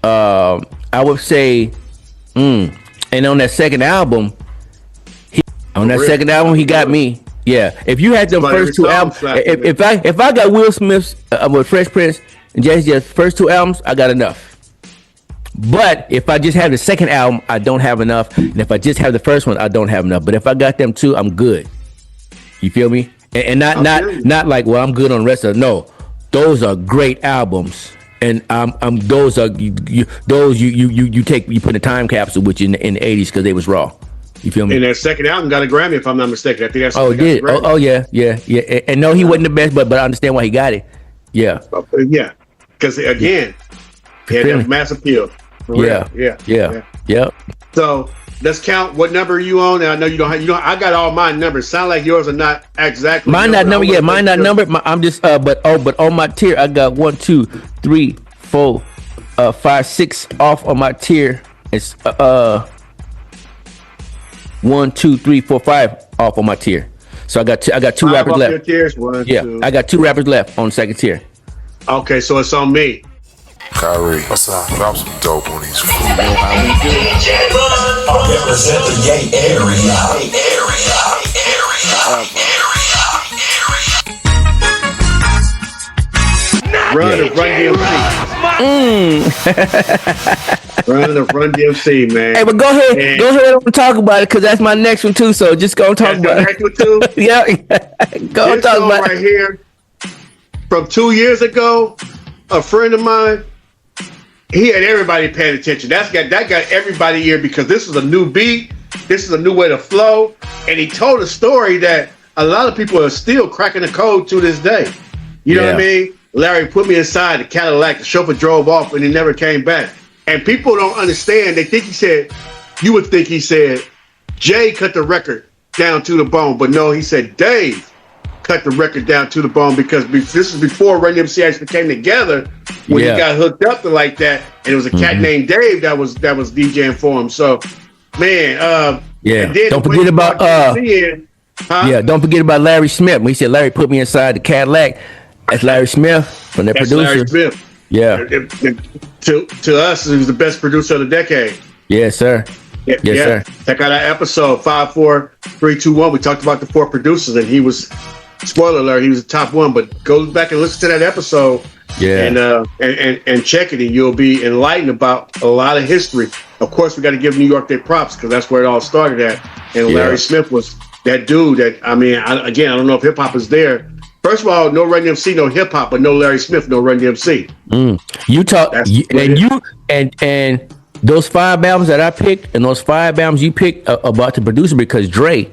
I would say, and on that second album, he got me. Yeah, if you had them first two albums, if I got Will Smith's with Fresh Prince and Jazzy's first two albums, I got enough. But if I just have the second album, I don't have enough. And if I just have the first one, I don't have enough. But if I got them two, I'm good. You feel me? And not like, well, I'm good on the rest of them. No, those are great albums. And those are you put in a time capsule with you in the 80s because they was raw. You feel me? And their second album got a Grammy, if I'm not mistaken. I think that's yeah. And no, he wasn't the best, but I understand why he got it. Yeah. Yeah. Because again, he had that mass appeal. Yeah. So let's count what number are you on. And I know you don't. I got all my numbers. Sound like yours are not exactly. Mine not numbered. Yeah, mine not numbered. I'm just. But on my tier, I got 1, 2, 3, 4, 5, 6 off on my tier. It's 1, 2, 3, 4, 5 off on my tier. So I got two rappers left. Your tiers? I got 2 rappers left on the second tier. Okay, so it's on me. Khari, what's up? Drop some dope on these fools. I represent the gay area. Run DMC, man. Hey, but go ahead and talk about it because that's my next one too. So just go and talk about it. Next one too? Yeah, go and talk about it. Right here, from 2 years ago, a friend of mine. He had everybody paying attention. That got everybody here because this is a new beat. This is a new way to flow. And he told a story that a lot of people are still cracking the code to this day. You know what I mean? Larry put me inside the Cadillac. The chauffeur drove off and he never came back. And people don't understand. They think you would think he said, Jay cut the record down to the bone. But no, he said Dave cut the record down to the bone because this is before Run DMC actually came together when he got hooked up to like that, and it was a cat named Dave that was DJing for him. So, man, don't forget about don't forget about Larry Smith. When he said Larry put me inside the Cadillac, that's Larry Smith from the producer. Larry Smith. Yeah. To us, he was the best producer of the decade. Yes, sir. Yes, sir. Check out our episode 5, 4, 3, 2, 1. We talked about the 4 producers, and he was. Spoiler alert, he was the top one, but go back and listen to that episode and check it, and you'll be enlightened about a lot of history. Of course, we got to give New York their props because that's where it all started at. And Larry Smith was that dude that, I don't know if hip hop is there. First of all, no Run DMC, no hip hop, but no Larry Smith, no Run DMC. You talk, and those 5 albums that I picked, and those 5 albums you picked about the producer because Dre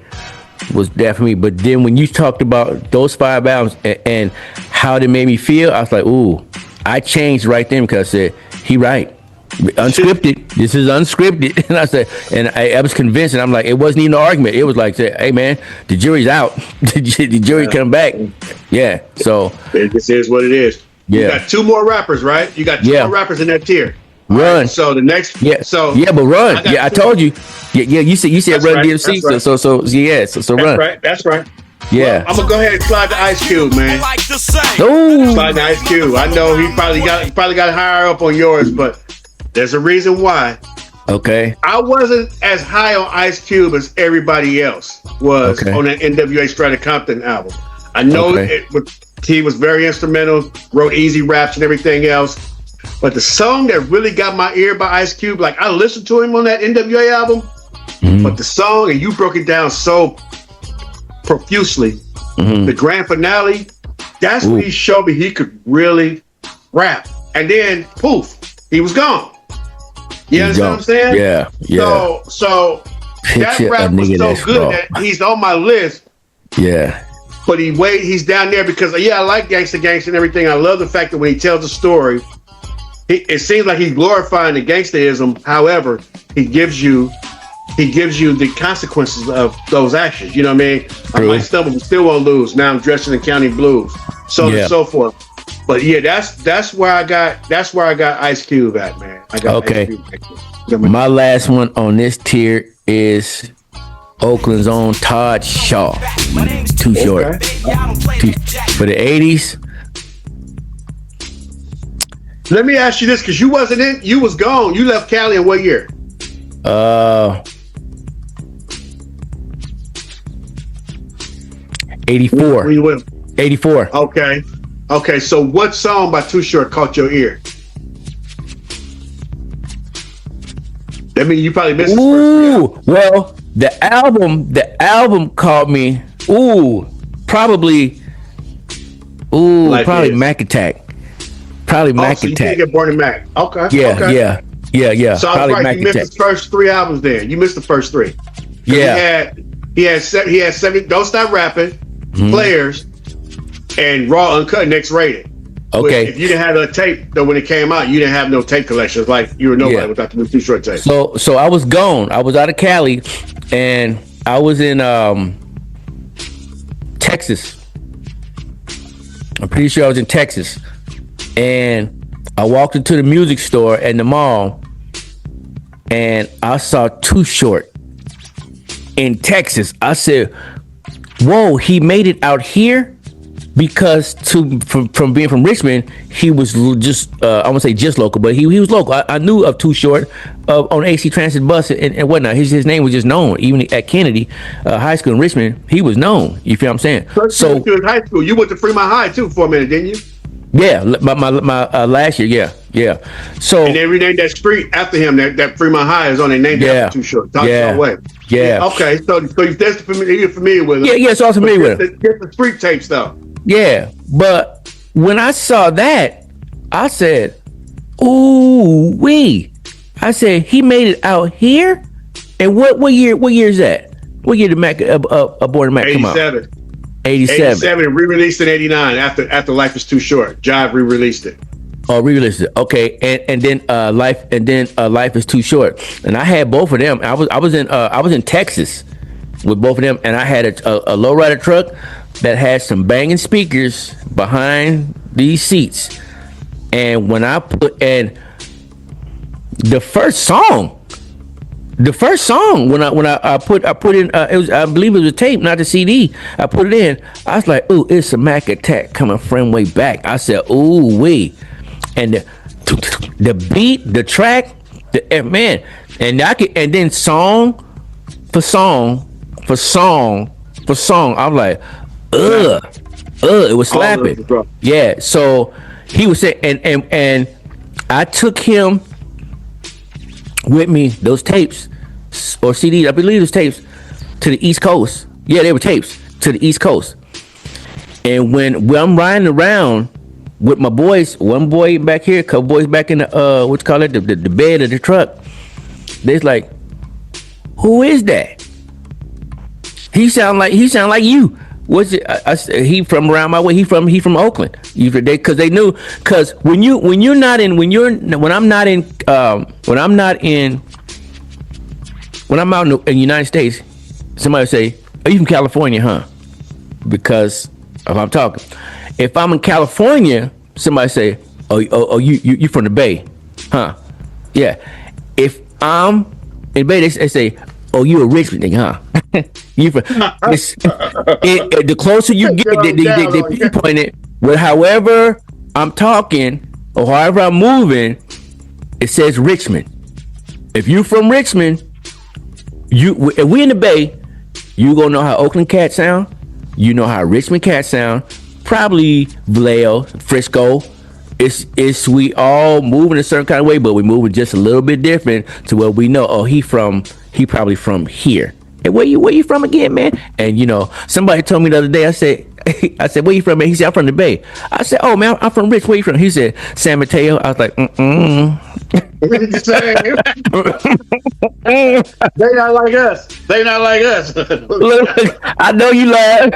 was there for me. But then when you talked about those 5 albums and how they made me feel, I was like, ooh, I changed right then because I said, he right. Unscripted. This is unscripted. And I said, and I was convinced, and I'm like, it wasn't even an argument. It was like, hey man, the jury's out. the jury come back. Yeah. So this is what it is. You got 2 more rappers, right? You got 2 more rappers in that tier. Run. Right, so the next, but Run. I told you. Yeah. You said Run DMC. Right. So Run. That's right. Yeah. Well, I'm gonna go ahead and slide the Ice Cube, man. Ooh. Slide the Ice Cube. I know he probably got higher up on yours, but there's a reason why. Okay. I wasn't as high on Ice Cube as everybody else was on that NWA Straight Outta Compton album. I know he was very instrumental, wrote easy raps and everything else. But the song that really got my ear by Ice Cube, like I listened to him on that NWA album, but the song, and you broke it down so profusely, the grand finale, that's when he showed me he could really rap. And then, poof, he was gone. You understand what I'm saying? Yeah. So that rap was so good that he's on my list. Yeah. But he's down there because, I like Gangsta and everything. I love the fact that when he tells a story, it seems like he's glorifying the gangsterism. However, he gives you the consequences of those actions. You know what I mean? True. I might stumble, but still won't lose. Now I'm dressed in the county blues, so on and so forth. But that's where I got Ice Cube at, man. I got Ice Cube. My last one on this tier is Oakland's own Todd Shaw. Too short. For the 80s. Let me ask you this, because you wasn't in. You was gone. You left Cali in what year? 84. When you went? 84. Okay. Okay. So what song by Too Short caught your ear? That means you probably missed. Well, the album caught me. Probably Mac Attack. Probably Mac so you Attack. didn't get Born in Mac. Okay. Yeah. So I was probably right. Mac You missed Attack. the first 3 albums. Then you missed the first 3. Yeah. He had 7. Don't Stop Rapping, Players, and Raw Uncut and X-Rated. Okay. If you didn't have a tape, though, when it came out, you didn't have no tape collections. Like you were nobody without the Too Short tape. So I was gone. I was out of Cali, and I was in Texas. I'm pretty sure I was in Texas, and I walked into the music store at the mall, and I saw Too Short in Texas. I said, "Whoa, he made it out here." Because from being from Richmond, he was just I won't say just local, but he was local. I knew of Too Short on AC Transit bus and whatnot. His name was just known. Even at Kennedy High School in Richmond, he was known. You feel what I'm saying? So you went to high school. You went to Fremont High too for a minute, didn't you? Yeah, my last year. Yeah. So and they renamed that street after him. That Fremont High is on. They named it after Too Short. Yeah. Okay. So you're familiar with it. Yeah. So I was familiar with it. Get the street tapes though. Yeah, but when I saw that, I said, "Ooh wee!" I said, "He made it out here." And what year? What year is that? What year did Mac Born in Mac come out? 87. And re-released in 89 after Life Is Too Short. Jive re-released it. Oh, re-released it. Okay, and then Life Is Too Short. And I had both of them. I was in Texas with both of them, and I had a lowrider truck that had some banging speakers behind these seats. And when I put the first song when I put in it was, I believe it was a tape, not the CD. I put it in. I was like, "Ooh, it's a Mac Attack coming from way back." I said, "Ooh wee," and the beat, the track, man, and then song for song. I'm like, it was slapping. Yeah. So he was saying, and I took him with me, those tapes or CDs, I believe those tapes, to the East Coast. Yeah, they were tapes to the East Coast. And when I'm riding around with my boys, one boy back here, a couple boys back in the the bed of the truck, they're like, "Who is that? He sound like you." What's it? He from around my way. He from Oakland. Because they knew. Because when I'm not in the United States, somebody say, "Are you from California, huh?" Because if I'm talking, if I'm in California, somebody say, "Oh, you from the Bay, huh?" Yeah. If I'm in Bay, they say, "Oh, you a Richmond nigga, huh?" You from the closer you get, they pinpoint it. With however I'm talking or however I'm moving, it says Richmond. If you from Richmond, if we in the Bay, you gonna know how Oakland cats sound. You know how Richmond cats sound. Probably Vallejo, Frisco. It's we all moving a certain kind of way, but we moving just a little bit different to where we know. Oh, he probably from here. And where you from again, man? And somebody told me the other day. I said, "Where you from, man?" He said, "I'm from the Bay." I said, "Oh man, I'm from Rich. Where you from?" He said, "San Mateo." I was like, They not like us. Look, I know you laugh.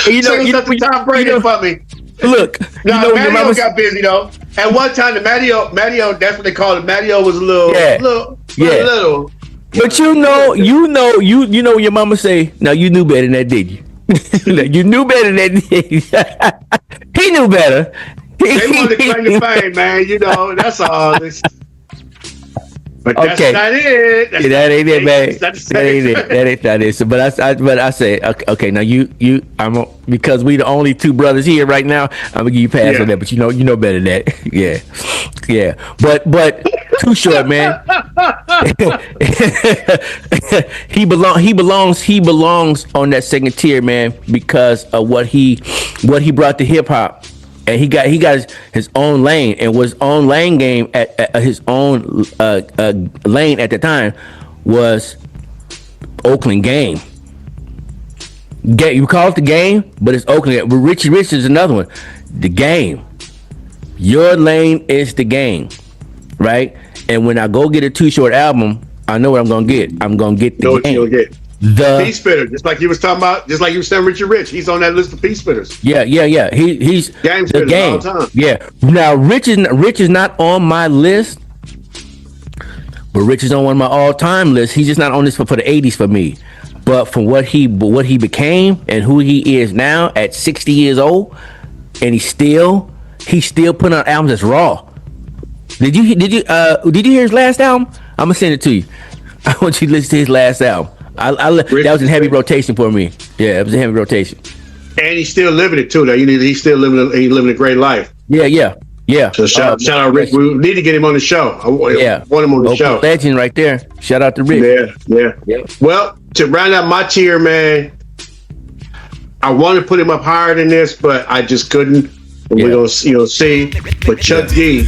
You the Tom Brady for me. Look, Mario got busy though. At one time, the Mario, that's what they called it. Mario was a little. But you know, your mama say, "Now you knew better than that, did you?" You knew better than that, did you? He knew better. They wanted to claim the fame, man. That's all. But that's not it. That's that ain't it, man. That's That ain't it. That ain't not it. So, but I say, okay. Now because we the only two brothers here right now. I'm gonna give you a pass on that. But you know better than that. yeah. But Too Short, man. he belongs on that second tier, man, because of what he brought to hip hop. And he got his own lane, and was own lane game at his own lane at the time was Oakland Game. You call it the Game, but it's Oakland. But Richie Rich is another one. The Game. Your lane is the Game, right? And when I go get a Too Short album, I know what I'm gonna get. I'm gonna get the Game. You'll get. The P Spitter, just like you was talking about, just like you were saying, Richie Rich. He's on that list of P Spitters. Yeah. He's Game the Game. All time. Yeah. Now Rich is not on my list, but Rich is on one of my all-time lists. He's just not on this for the '80s for me. But from what he became and who he is now at 60 years old, and he's still putting out albums that's raw. Did you hear his last album? I'm gonna send it to you. I want you to listen to his last album. That was in heavy rotation for me. Yeah, it was a heavy rotation. And he's still living it too. Now he's still living a great life. Yeah. So shout out Rick. We need to get him on the show. I want him on the show. Legend right there. Shout out to Rick. Yeah. Well, to round out my tier, man, I want to put him up higher than this, but I just couldn't. We're gonna see. But Chuck D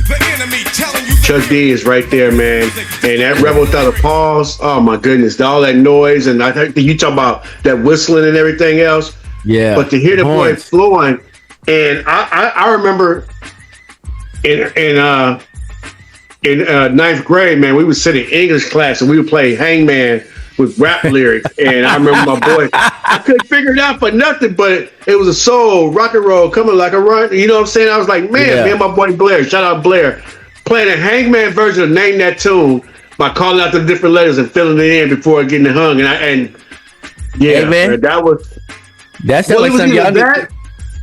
is right there, man. And that Rebel Without a Pause, oh my goodness, all that noise, and I think you talk about that whistling and everything else. Yeah. But to hear the boy flowing, and I remember in ninth grade, man, we would sit in English class and we would play Hangman with rap lyrics. And I remember my boy, I couldn't figure it out for nothing, but it was a soul, rock and roll, coming like a run. You know what I'm saying? I was like, man, me and my boy Blair, shout out Blair, playing a Hangman version of Name That Tune by calling out the different letters and filling it in before getting hung. Hey, man, that's like something y'all that,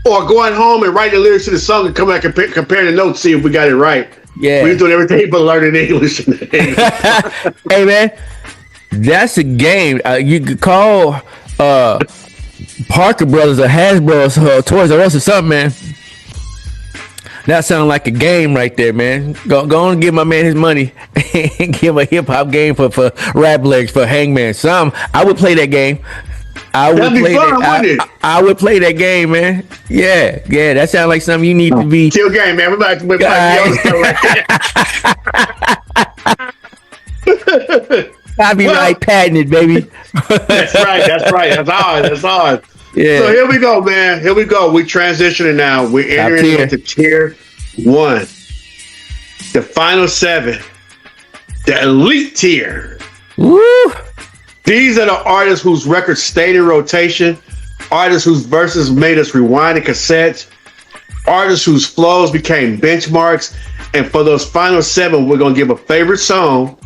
or going home and write the lyrics to the song and come back and compare the notes, see if we got it right. Yeah, we doing everything but learning English. Hey, man, that's a game. You could call Parker Brothers or Hasbro's Toys R Us or something, man. That sounds like a game right there, man. Go on and give my man his money and give him a hip hop game for rap lyrics for Hangman. I would play that game. I would play that game, man. Yeah. That sounds like something you need to be. Chill game, man. We're about to I be like patented, baby. That's right. That's hard. Yeah. So here we go, man. Here we go. We transitioning now. We're entering into tier 1. The final 7. The elite tier. Woo! These are the artists whose records stayed in rotation, artists whose verses made us rewind the cassettes, artists whose flows became benchmarks. And for those final 7, we're going to give a favorite song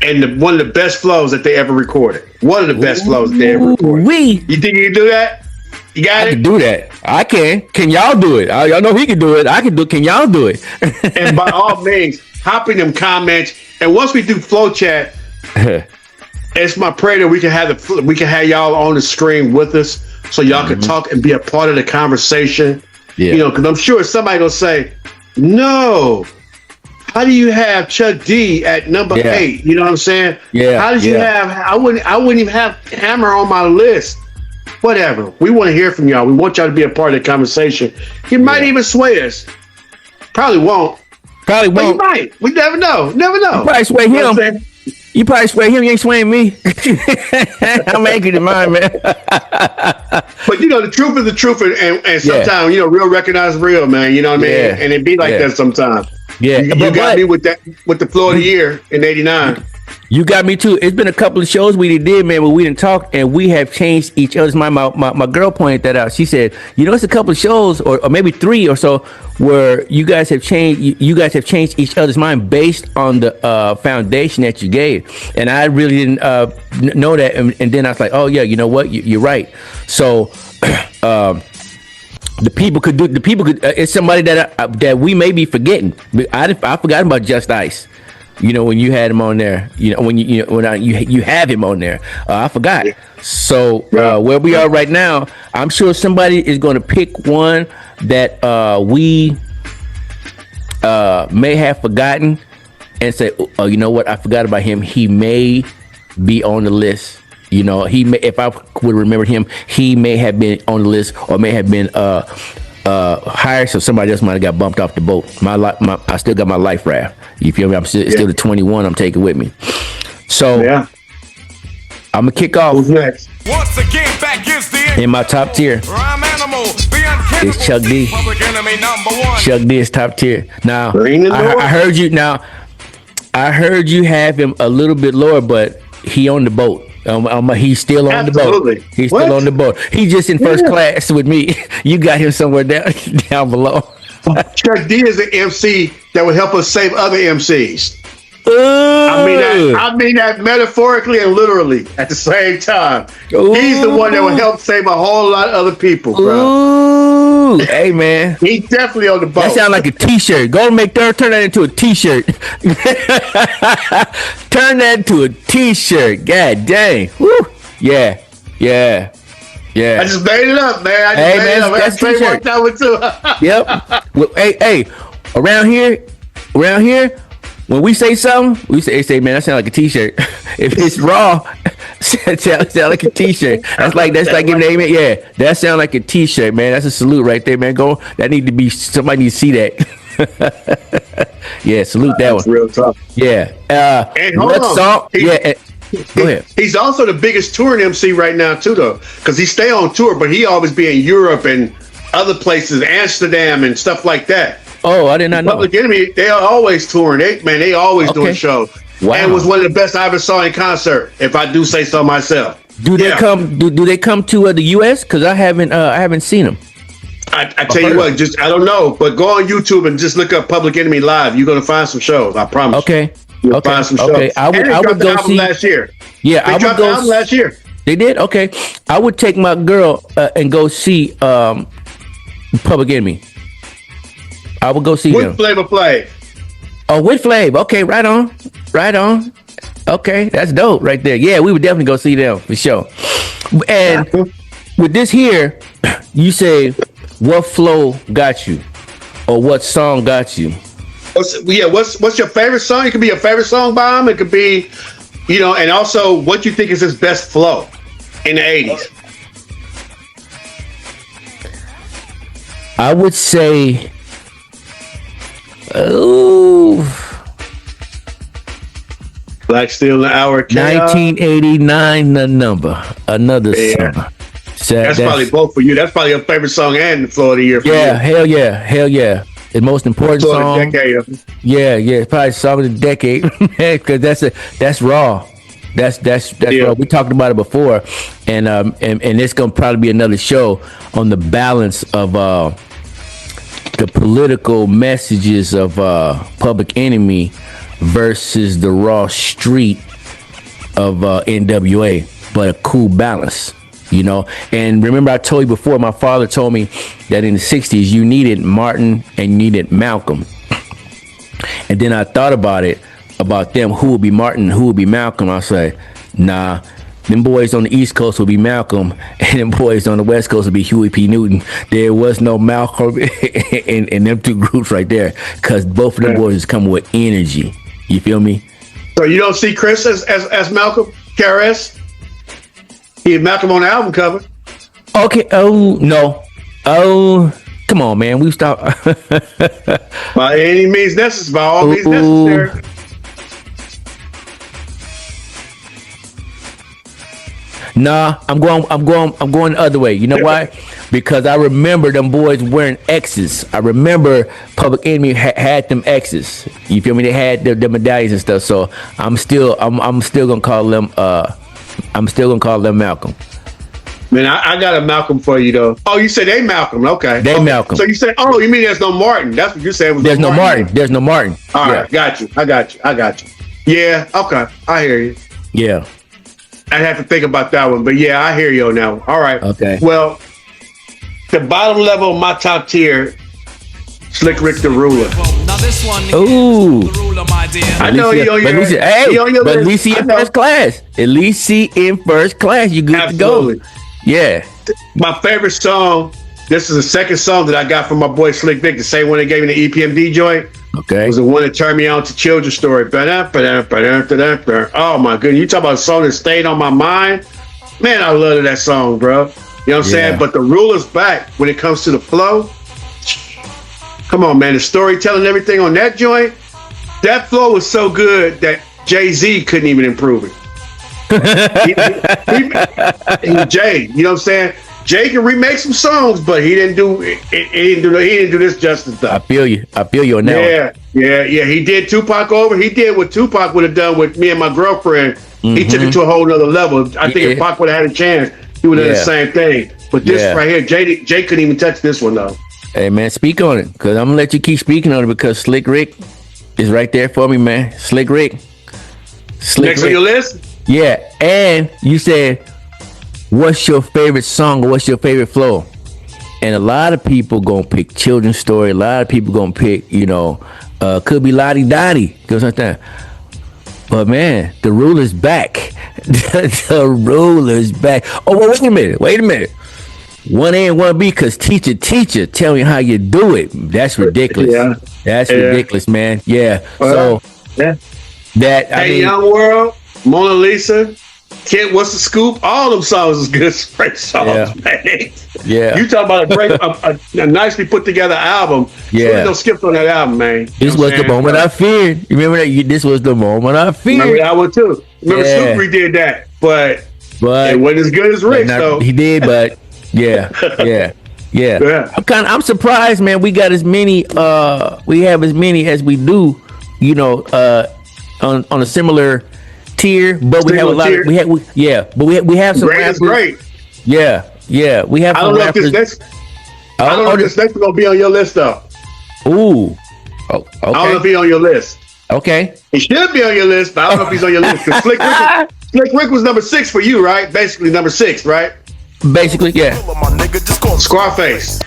and one of the best flows that they ever recorded. One of the best flows that they ever recorded. You think you can do that? You got it? I can do that. I can. Can y'all do it? Y'all know he can do it. I can do it. Can y'all do it? And by all means, hop in them comments. And once we do FlowChat, it's my prayer that we can have y'all on the screen with us, so y'all can talk and be a part of the conversation. Yeah. You know, because I'm sure somebody gonna say, "No, how do you have Chuck D at number 8?" You know what I'm saying? Yeah. How did you have? I wouldn't even have Hammer on my list. Whatever. We want to hear from y'all. We want y'all to be a part of the conversation. You might even sway us. Probably won't. But you might. We never know. You probably sway him. You probably sway him. You ain't swaying me. I'm angry to mine, man. But you know, the truth is the truth, and sometimes real recognize real, man. You know what I mean? And it be like that sometimes. Yeah, you got me with the flow of the year in '89. You got me too. It's been a couple of shows we did, man, but we didn't talk, and we have changed each other's mind. My girl pointed that out. She said, it's a couple of shows, or maybe 3 or so, where you guys have changed. You guys have changed each other's mind based on the foundation that you gave, and I really didn't know that. And then I was like, oh yeah, you know what? You're right. So. The people could. It's somebody that we may be forgetting. I forgot about Just Ice. You know, when you had him on there. You know, when you have him on there. I forgot. So where we are right now, I'm sure somebody is going to pick one that we may have forgotten and say, oh, you know what? I forgot about him. He may be on the list. You know, he may, if I would remember him, he may have been on the list or may have been hired, so somebody else might have got bumped off the boat. I still got my life raft. You feel me? I'm still the 21 I'm taking with me. So I'm gonna kick off. Who's next? Once again, back is the In my top tier, Rhyme animal, the uncannibal. it's Chuck D. Public enemy #1. Chuck D is top tier. Now, Bring it lower. I heard you. Now, I heard you have him a little bit lower, but he on the boat. He's still on Absolutely. the boat. He's What? still on the boat. He's just in first class with me. You got him somewhere down below. Chuck D is the MC that would help us save other MCs. Ooh. I mean that metaphorically and literally at the same time. He's the one that would help save a whole lot of other people, bro. Ooh. Hey, man. He's definitely on the boat. That sounds like a t-shirt. Go and turn that into a t-shirt. Turn that into a t-shirt. God dang. Woo. Yeah. I just made it up, man. Hey, man, that's a t-shirt. That one too. Yep. Well, hey, around here, when we say something, we say, man, that sounds like a t-shirt. If it's raw, it sounds like a t-shirt. That's like giving an amen. Yeah, that sounds like a t-shirt, man. That's a salute right there, man. That need to be, somebody needs to see that. Yeah, salute that one. Real tough. Yeah. And hold what on. song? Go ahead. He's also the biggest touring MC right now too, though, because he stay on tour, but he always be in Europe and other places, Amsterdam and stuff like that. Oh, I did not know. Public Enemy, they are always touring. They always doing shows. Wow. And it was one of the best I ever saw in concert, if I do say so myself. Do they come? Do they come to the U.S.? Because I haven't seen them. I tell you what, I don't know, but go on YouTube and just look up Public Enemy live. You're gonna find some shows. I promise. Okay. You'll find some shows. Okay. I would go see last year. Yeah, They dropped the album last year. They did. Okay. I would take my girl and go see Public Enemy. I would go see them. With Flavor Flav. Oh, with Flav. Okay, right on. Okay, that's dope right there. Yeah, we would definitely go see them for sure. And with this here, you say, what flow got you? Or what song got you? What's your favorite song? It could be a favorite song by him. It could be, and also what you think is his best flow in the 80s. I would say, Black Steel in the Hour. 1989, the number. Another song. So that's probably both for you. That's probably your favorite song and the flow of the year for you. Hell yeah. The most important song. Yeah, it's probably song of the decade, because that's raw. That's raw. We talked about it before, and it's gonna probably be another show on the balance of the political messages of Public Enemy versus the raw street of NWA, but a cool balance. And remember I told you before, my father told me that in the 60s you needed Martin and you needed Malcolm. And then I thought about them, who would be Martin, who would be Malcolm. I said, nah, them boys on the East Coast will be Malcolm, and them boys on the West Coast will be Huey P. Newton. There was no Malcolm in them two groups right there, because both of them boys is coming with energy. You feel me? So you don't see Chris as Malcolm, KRS? He had Malcolm on the album cover. Okay. Oh no. Oh, come on, man. We stop. By any means necessary. By all means necessary. Nah, I'm going the other way. You know why? Because I remember them boys wearing X's. I remember Public Enemy had them X's. You feel me? They had their medallions and stuff. So I'm still gonna call them. I'm still gonna call them Malcolm. Man, I got a Malcolm for you though. Oh, you said they Malcolm. Okay. Malcolm. So you said, you mean there's no Martin? That's what you said. There's no Martin. There's no Martin. All right, got you. I got you. Yeah. Okay. I hear you. Yeah. I'd have to think about that one, but yeah, I hear you now. All right. Okay. Well, the bottom level of my top tier, Slick Rick the Ruler. Now this one, Ooh. the ruler, my dear. I know he on your But at least he in I know. first class. At least he in first class. You good Absolutely. to go. Yeah. My favorite song. This is the second song that I got from my boy Slick Vic, the same one that gave me the EPMD joint. Okay. Was the one that turned me on to Children's Story. Oh my goodness. You talk about a song that stayed on my mind. Man, I love that song, bro. You know what I'm saying? But the ruler's back when it comes to the flow. Come on, man. The storytelling, everything on that joint. That flow was so good that Jay-Z couldn't even improve it. Jay, you know what I'm saying? Jay can remake some songs, but he didn't do this justice though. I feel you on that one. Yeah. He did Tupac over. He did what Tupac would have done with Me and My Girlfriend. He took it to a whole nother level. I think if Pac would have had a chance, he would have done the same thing. But this right here, Jay couldn't even touch this one though. Hey man, speak on it, cause I'm gonna let you keep speaking on it because Slick Rick is right there for me, man. Slick Rick. Next on your list? Yeah, and you said, what's your favorite song or what's your favorite flow? And a lot of people gonna pick Children's Story. A lot of people gonna pick, could be Lottie Dottie. Goes like that. But man, the ruler's back. The ruler's back. Oh, well, wait a minute. 1A and 1B, because teacher, tell me how you do it. That's ridiculous. That's ridiculous, man. Yeah. Young World, Mona Lisa, Kid, What's the Scoop? All them songs is good great songs, man. Yeah. You talk about a great, a nicely put together album. Yeah. So there's no skips on that album, man. This was the moment I feared. You remember that? This was the moment I feared. Remember that one too. Remember Snoop did that, but it wasn't as good as Rick. So he did, but yeah. I'm surprised, man. We got as many. We have as many as we do. On a similar tier, but we have a lot. But we have some. Great is great. Yeah. We have. I don't know if this next. I don't know if this next is gonna be on your list though. Ooh. Oh, okay. I don't know if he's on your list. Okay. He should be on your list, but I don't know if he's on your list. Slick Rick was number 6 for you, right? Basically number 6, right? Basically, yeah. Scarface.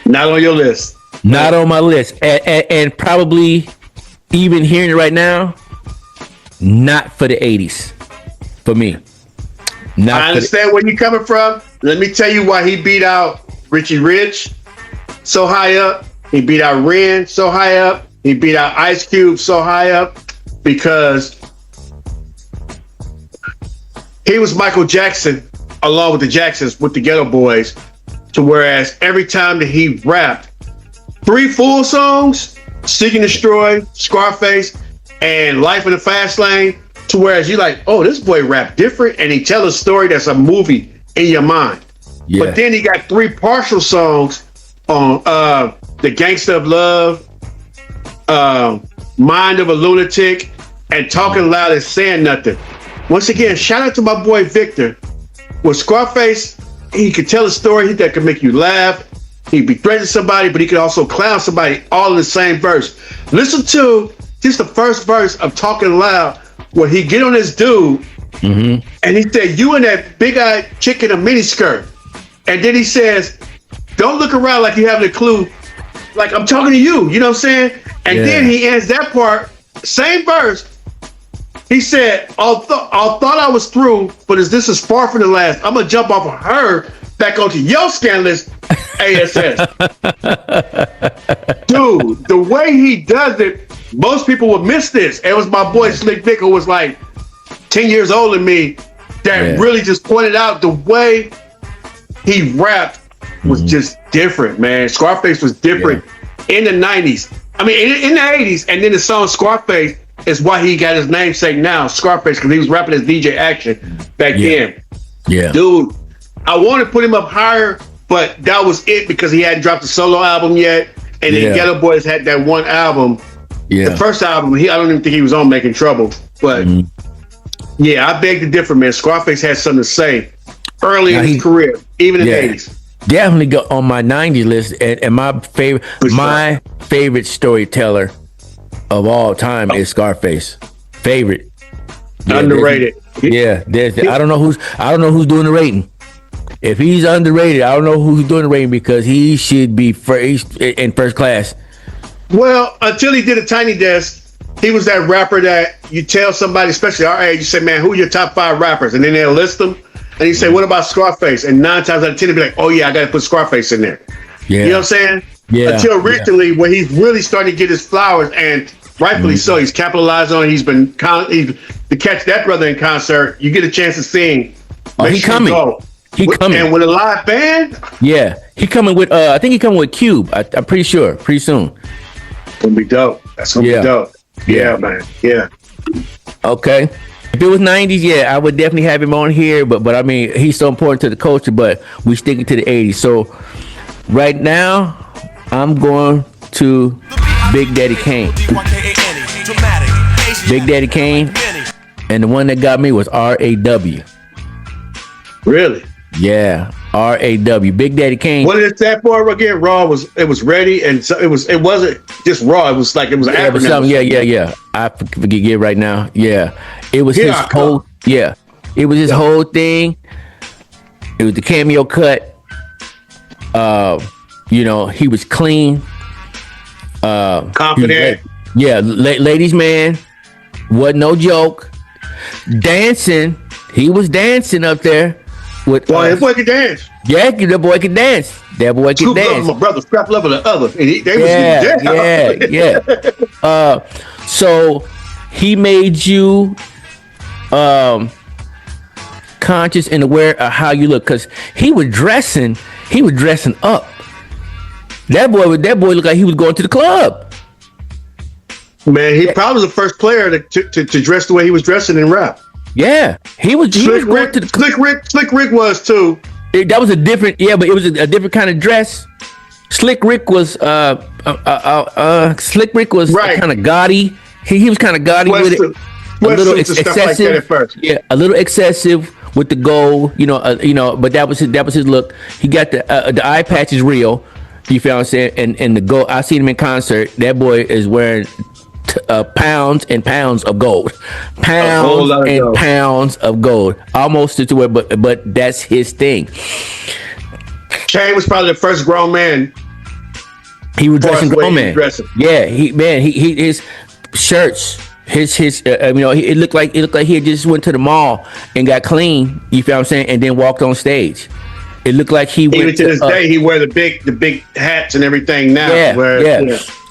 Not on your list. Not on my list. And probably even hearing it right now, not for the 80s. For me. I understand where you're coming from. Let me tell you why he beat out Richie Rich so high up. He beat out Ren so high up. He beat out Ice Cube so high up because he was Michael Jackson along with the Jacksons, with the Ghetto Boys, to whereas every time that he rapped 3 full songs, Seek and Destroy, Scarface, and Life in the Fast Lane, to whereas you're like, oh, this boy rap different, and he tell a story that's a movie in your mind. Yeah. But then he got 3 partial songs on The Gangsta of Love, Mind of a Lunatic, and Talking Loud and Saying Nothing. Once again, shout out to my boy Victor. With Scarface, he could tell a story that could make you laugh. He'd be threatening somebody, but he could also clown somebody all in the same verse. Listen to just the first verse of Talking Loud, where he get on this dude, and he said, you and that big-eyed chick in a miniskirt. And then he says, don't look around like you haven't a clue. Like, I'm talking to you, you know what I'm saying? And then he ends that part, same verse. He said, I thought I was through, but this is far from the last. I'm going to jump off of her back onto your scandalous ASS. Dude, the way he does it, most people would miss this. It was my boy Slick Vic, who was like 10 years older than me, that really just pointed out the way he rapped was just different, man. Scarface was different in the 90s. I mean, in the 80s, and then the song Scarface is why he got his namesake now, Scarface, because he was rapping as DJ Action back then. Yeah. Dude, I want to put him up higher, but that was it because he hadn't dropped a solo album yet. And then Ghetto Boys had that one album. Yeah. The first album, I don't even think he was on Making Trouble. But yeah, I beg to differ, man. Scarface had something to say early in his career, even in the 80s. Definitely go on my 90s list, and my favorite storyteller of all time is Scarface. Favorite. Underrated. I don't know who's doing the rating. If he's underrated, I don't know who's doing the rating because he should be first in first class. Well, until he did a Tiny Desk, he was that rapper that you tell somebody, especially our age, you say, man, who are your top 5 rappers? And then they'll list them. And you say, what about Scarface? And 9 times out of 10, they'll be like, oh, yeah, I got to put Scarface in there. Yeah. You know what I'm saying? Yeah. Until recently, when he's really starting to get his flowers, and rightfully so, he's capitalized on it. He's been to catch that brother in concert, you get a chance to sing. He coming. He coming. And with a live band? Yeah. He coming with, I think he coming with Cube. I'm pretty sure. Pretty soon. Gonna be dope. That's gonna be dope. Yeah, man. Yeah. Okay. If it was 90s, yeah, I would definitely have him on here. But I mean, he's so important to the culture, but we sticking to the 80s. So right now, I'm going to Big Daddy Kane. Big Daddy Kane. And the one that got me was R.A.W. Really? Yeah, R.A.W. Big Daddy Kane. What did it stand for again? Raw was ready, and so it wasn't just raw. It was like it was Yeah, but something, yeah. I forget right now. Yeah, it was his whole. Yeah, it was his whole thing. It was the cameo cut. You know, he was clean. Confident. Ladies man, wasn't no joke. Dancing, he was dancing up there. With, that boy could dance. Yeah, that boy could dance. That boy could dance. My brother, scrap level the other. Yeah. So he made you conscious and aware of how you look, because he was dressing up. That boy looked like he was going to the club. Man, he probably was the first player to dress the way he was dressing in rap. Yeah, he was going to the Slick Rick was too. That was a different, but it was a different kind of dress. Slick Rick was right. Kind of gaudy. He was kind of gaudy with it. A little excessive. Like first. Yeah, a little excessive with the gold. But that was his look. He got the eye patch is real. You feel what I'm saying? And the gold. I seen him in concert. That boy is wearing pounds and pounds of gold. Pounds of gold. Almost to where, but that's his thing. Kane was probably the first grown man. He was dressing grown man. Yeah, his shirts, it looked like he had just went to the mall and got clean. You feel what I'm saying? And then walked on stage. It looked like he even went to this day. He wear the big hats and everything now.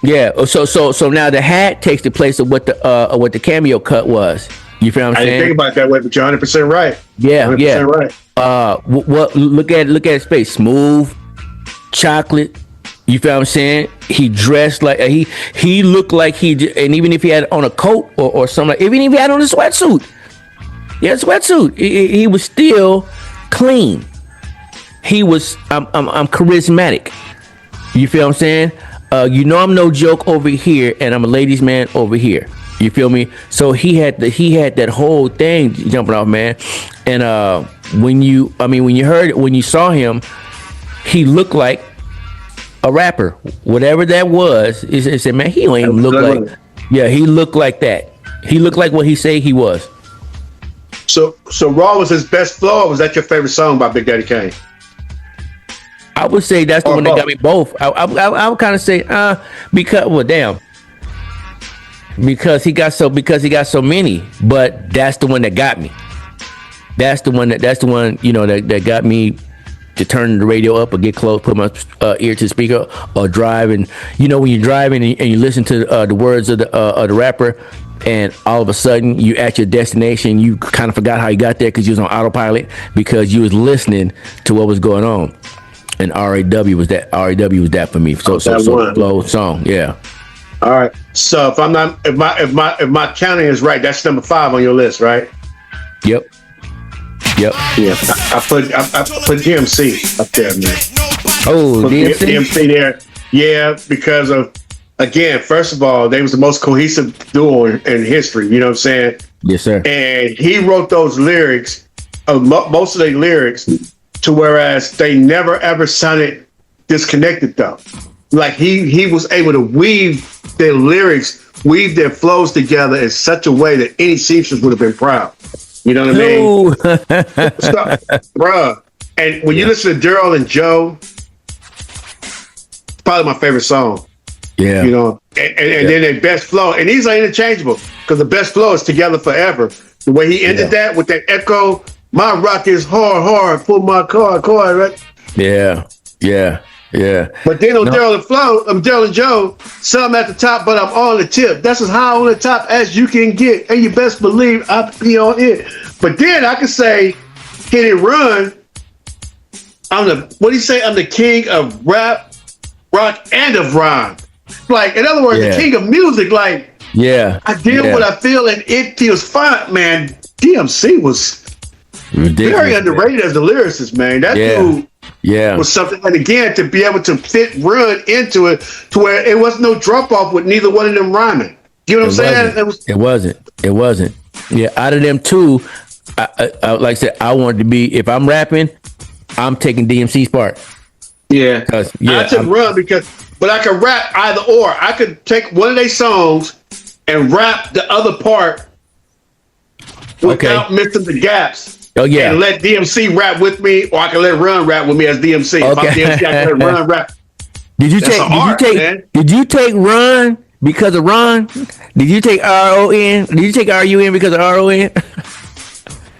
Yeah. So now the hat takes the place of what the cameo cut was. You feel what I'm saying? I didn't think about it that way, but you're 100% right. Yeah, 100% right. What? Look at his face, smooth, chocolate. You feel what I'm saying? He dressed like he looked like and even if he had on a coat or something, even if he had on a sweatsuit, he was still clean. He was, I'm charismatic. You feel what I'm saying? I'm no joke over here, and I'm a ladies' man over here. You feel me? So he had that whole thing jumping off, man. And when you saw him, he looked like a rapper. Whatever that was, he said, man, he don't even look like. Yeah, he looked like that. He looked like what he said he was. So Raw was his best flow. Or was that your favorite song by Big Daddy Kane? I would say that's the one that got me both. I would kind of say because he got so many, but that's the one that got me. That's the one that got me to turn the radio up or get close, put my ear to the speaker or drive. And when you're driving and you listen to the words of the rapper, and all of a sudden you at your destination, you kind of forgot how you got there because you was on autopilot because you was listening to what was going on. And R.A.W. was that for me. So flow song, yeah. All right. So if my counting is right, that's number 5 on your list, right? Yep. Yeah. I put DMC up there, man. Oh, DMC there. Yeah, because of, again, first of all, they was the most cohesive duo in history. You know what I'm saying? Yes, sir. And he wrote those lyrics, most of the lyrics, to whereas they never ever sounded disconnected though. Like he was able to weave their lyrics, weave their flows together in such a way that any seamstress would have been proud. You know what I mean? So, bruh, And when you listen to Daryl and Joe, it's probably my favorite song. Yeah. You know, and then their best flow. And these are interchangeable because the best flow is Together Forever. The way he ended that with that echo, my rock is hard for my car, right? Yeah. But then on Daryl and Flow, Daryl and Joe, some at the top, but I'm on the tip. That's as high on the top as you can get. And you best believe I'll be on it. But then I can say, Hit It Run. I'm the king of rap, rock, and of rhyme. Like, in other words, the king of music. Like, I deal what I feel, and it feels fine, man. DMC was very underrated as the lyricist, man. That dude was something. And again, to be able to fit Run into it to where it was no drop off with neither one of them rhyming. You know what I'm saying? It wasn't. Yeah, out of them two, I like I said, I wanted to be, if I'm rapping, I'm taking DMC's part. Yeah. I took Run but I could rap either or. I could take one of their songs and rap the other part without missing the gaps. Oh yeah. And let DMC rap with me, or I can let Run rap with me as DMC. Okay. If I'm DMC, I can let Run rap. Did you take Run because of Ron? Did you take RON? Did you take RUN because of RON?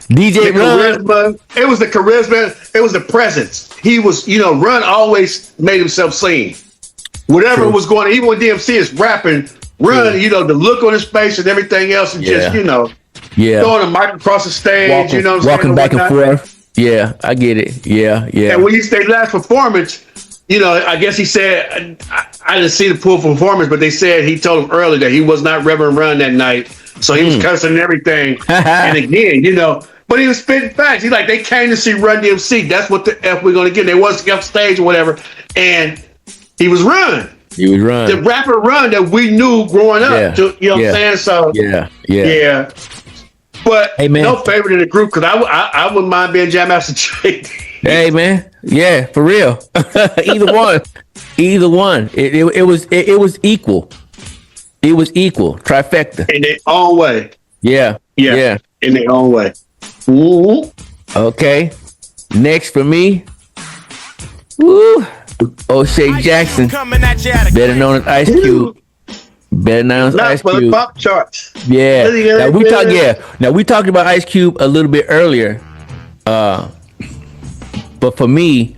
DJ Run. It was the charisma. It was the presence. He was, Run always made himself seen. Whatever was going on, even when DMC is rapping, Run, the look on his face and everything else, and just, throwing a mic across the stage, walking back and forth. Yeah, I get it. Yeah. And when he stayed last performance, I guess he said, I didn't see the full performance, but they said he told him earlier that he was not Reverend Run that night. So he was cussing and everything. And again, but he was spitting facts. He's like, they came to see Run DMC. That's what the F we're going to get. They wasn't up stage or whatever. And he was Run. The rapper Run that we knew growing up. What I'm saying? So, yeah. But no favorite in the group because I wouldn't mind being Jam Master Jay. Hey man, yeah, for real. Either one. It was equal. It was equal. Trifecta. In their own way. Yeah. In their own way. Ooh. Okay. Next for me. Woo. O'Shea Jackson. Better known as Ice Cube. Better known as Ice Cube. Pop charts. Yeah. Now we talked about Ice Cube a little bit earlier. But for me,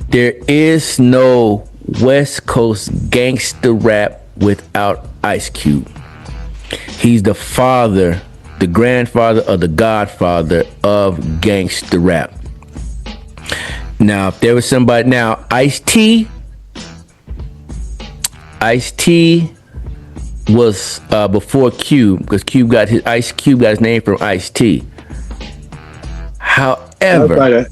there is no West Coast gangster rap without Ice Cube. He's the father, the grandfather, or the godfather of gangster rap. Now, if there was somebody, Ice-T was before Cube, because Ice Cube got his name from Ice-T. However,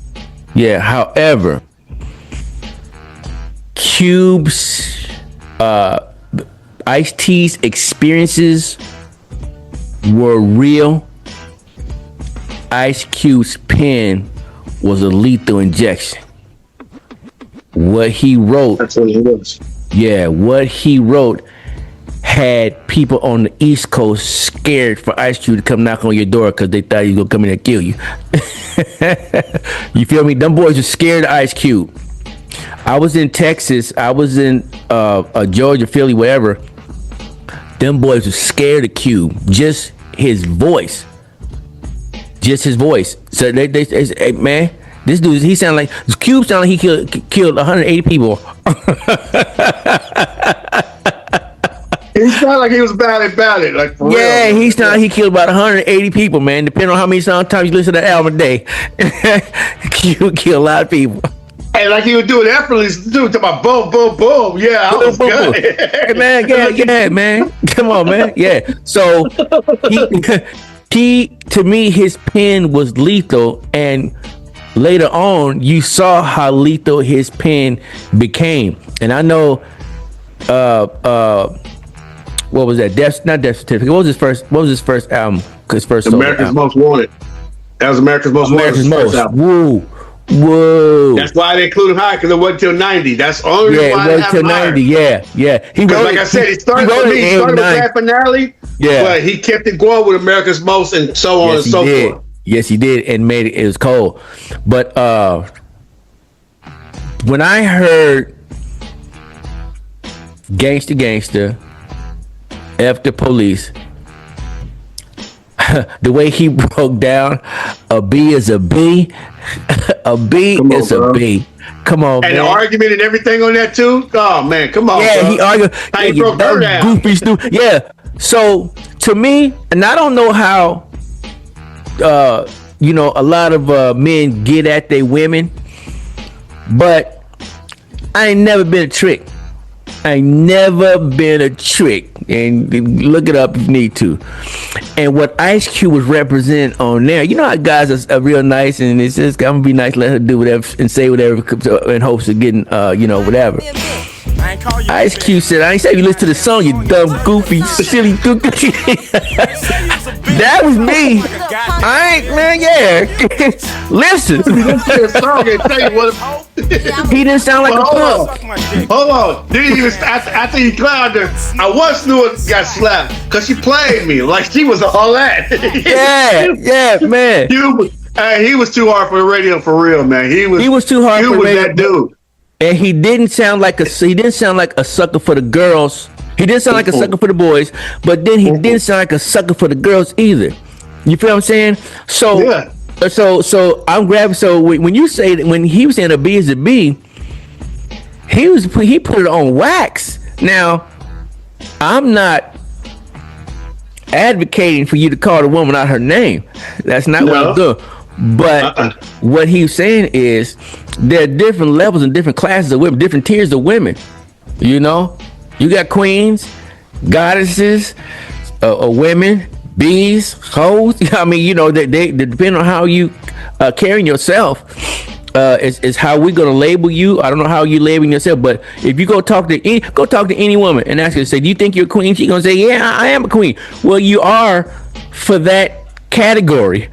Cube's, Ice-T's experiences were real. Ice Cube's pen was a lethal injection. What he wrote, that's what it was. Yeah, what he wrote had people on the East Coast scared for Ice Cube to come knock on your door because they thought he was gonna come in and kill you. You feel me? Them boys were scared of Ice Cube. I was in Texas. I was in Georgia, Philly, wherever. Them boys were scared of Cube. Just his voice. So they hey, man, this dude, Cube sounded like he killed 180 people. He sounded like he was bad about it. Like, for real. He sounded like he killed about 180 people, man. Depending on how many times you listen to the album a day. Cube killed a lot of people. And like he would do it effortlessly, talking about boom, boom, boom. Yeah, I was good. Hey, man, yeah, man. Come on, man. Yeah. So he to me, his pen was lethal, and later on, you saw how lethal his pen became. And I know, what was that? Not Death Certificate. What was his first album? His first America's Most Wanted. That was America's Most Wanted. Whoa. That's why they include him high, because it wasn't till 90. That's the only reason why it wasn't till 90. Yeah. Because like I said, it started for me. It started with Grand Finale. Yeah. But he kept it going with America's Most and so on and so forth. Yes, he did, and made it. It was cold. But when I heard Gangsta, F the police, the way he broke down, a B is a B, a B is a B. Come on, and man. the argument and everything on that too. Oh man, come on. Yeah, bro. he argued. How he broke her down. Goofy, stupid. Yeah. So to me, and I don't know how, a lot of men get at their women, but I ain't never been a trick. I ain't never been a trick, and look it up if you need to. And what Ice Cube was representing on there, you know how guys are real nice, and it's just I'm gonna be nice, let her do whatever and say whatever in hopes of getting, whatever. Ice Cube said, "I ain't say you listen to the song, you dumb, goofy, silly, goofy." That was me. I ain't, man. Yeah, listen. He didn't sound like a punk. Hold on. Didn't even after he clowned her. I once knew it got slapped because she played me like she was all that. yeah, man. He was too hard for the radio for real, man. He was too hard for the radio. That dude. And he didn't sound like a sucker for the girls. He didn't sound like a sucker for the boys, but then he didn't sound like a sucker for the girls either. You feel what I'm saying? So yeah. So I'm grabbing. So when you say that, when he was saying a B is a B, he put it on wax. Now, I'm not advocating for you to call the woman out her name. That's not what I'm doing. But what he's saying is there are different levels and different classes of women, different tiers of women. You know, you got queens, goddesses, women, bees, hoes. I mean, they depend on how you carrying yourself. Is how we're gonna label you. I don't know how you labeling yourself, but if you go talk to any woman and ask her, say, "Do you think you're a queen?" She's gonna say, "Yeah, I am a queen." Well, you are for that category.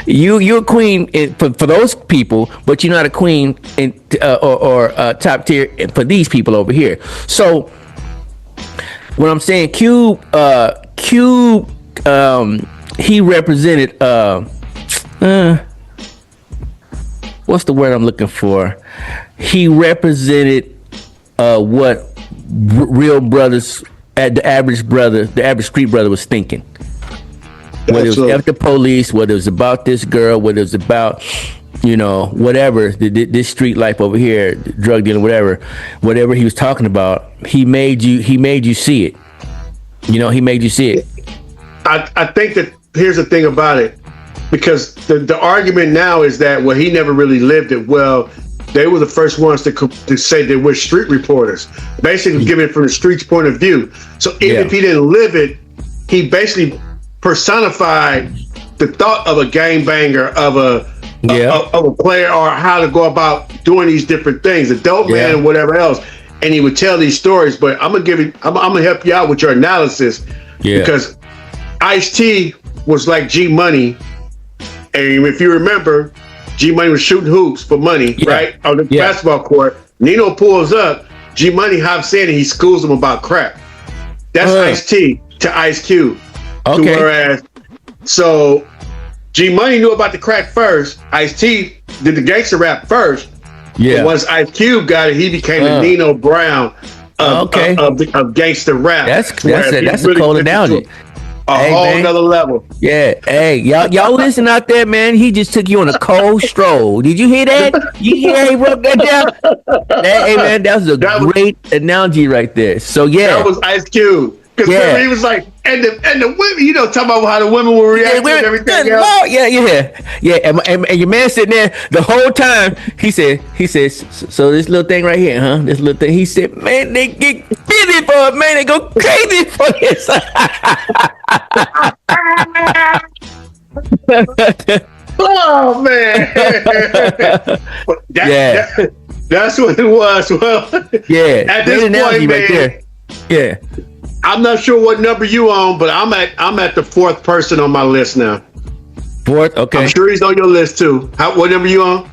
You're a queen for those people, but you're not a queen or top tier for these people over here. So what I'm saying, Cube, he represented what's the word I'm looking for? He represented what real brothers, the average street brother was thinking. Whether it was after police, whether it was about this girl, whether it was about, whatever, this street life over here, drug dealing, whatever he was talking about, he made you see it. He made you see it. I think that here's the thing about it, because the argument now is that, well, he never really lived it. Well, they were the first ones to say they were street reporters, basically giving it from the street's point of view. So even if he didn't live it, he basically personified the thought of a gangbanger, of a player, or how to go about doing these different things, a dope man and whatever else. And he would tell these stories. But I'm gonna help you out with your analysis, because Ice-T was like G Money, and if you remember, G Money was shooting hoops for money, right, on the basketball court. Nino pulls up, G Money hops in, and he schools him about crack. That's Ice-T to Ice Cube. Okay. Whereas, so G Money knew about the crack first. Ice-T did the gangster rap first. Yeah. And once Ice Cube got it, he became the Nino Brown of gangster rap. That's a cold analogy. A whole nother level. Yeah. Hey, y'all listen out there, man. He just took you on a cold stroll. Did you hear that? You hear he wrote that down? Hey, man, that was a great analogy right there. So that was Ice Cube. Because he was like, and the women, talking about how the women were reacting and everything else. Yeah. And your man sitting there the whole time. He says, so this little thing right here, huh? This little thing. He said, man, they get busy for it, man. They go crazy for this. Oh man. That's what it was. Well, at this point, man, right there. Yeah. I'm not sure what number you on, but I'm at the fourth person on my list now. Fourth, okay. I'm sure he's on your list too. What number you on?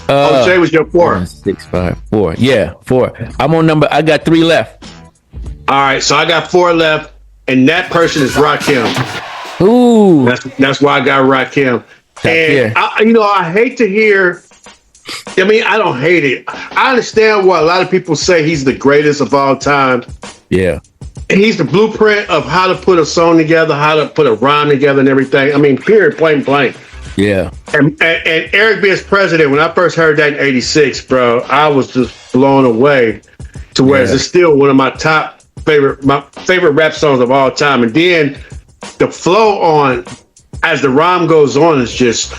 Jay was your 4. 6, 5, 4. Yeah, 4. I'm on number. I got 3 left. All right, so I got 4 left, and that person is Rakim. Ooh. That's why I got Rakim. And I hate to hear. I mean, I don't hate it. I understand why a lot of people say he's the greatest of all time. Yeah. He's the blueprint of how to put a song together, how to put a rhyme together, and everything. I mean, period, plain blank. Yeah. And Eric B as president, when I first heard that in '86, bro, I was just blown away. To where it's still one of my favorite rap songs of all time. And then the flow on as the rhyme goes on is just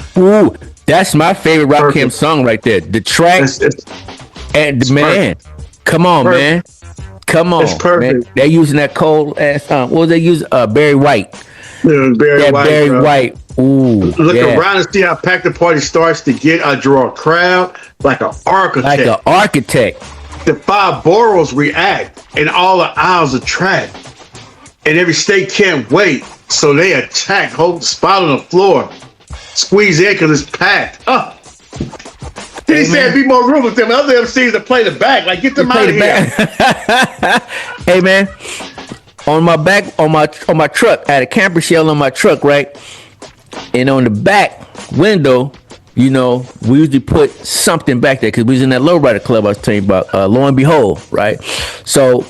that's my favorite Rakim song right there. The track and man, come on, man. Come on, it's perfect. Man. They're using that cold ass. What was they using? Barry White. Barry White. Ooh, look around and see how packed the party starts to get. I draw a crowd like an architect. The 5 boroughs react, and all the aisles attract, and every state can't wait, so they attack. Hold the spot on the floor, squeeze in because it's packed. He said, "Be more room with them other MCs that play the back. Like, get them out of here." Hey, man, on my back, on my truck, I had a camper shell on my truck, right? And on the back window, we usually put something back there because we was in that lowrider club I was telling you about. Lo and behold, right? So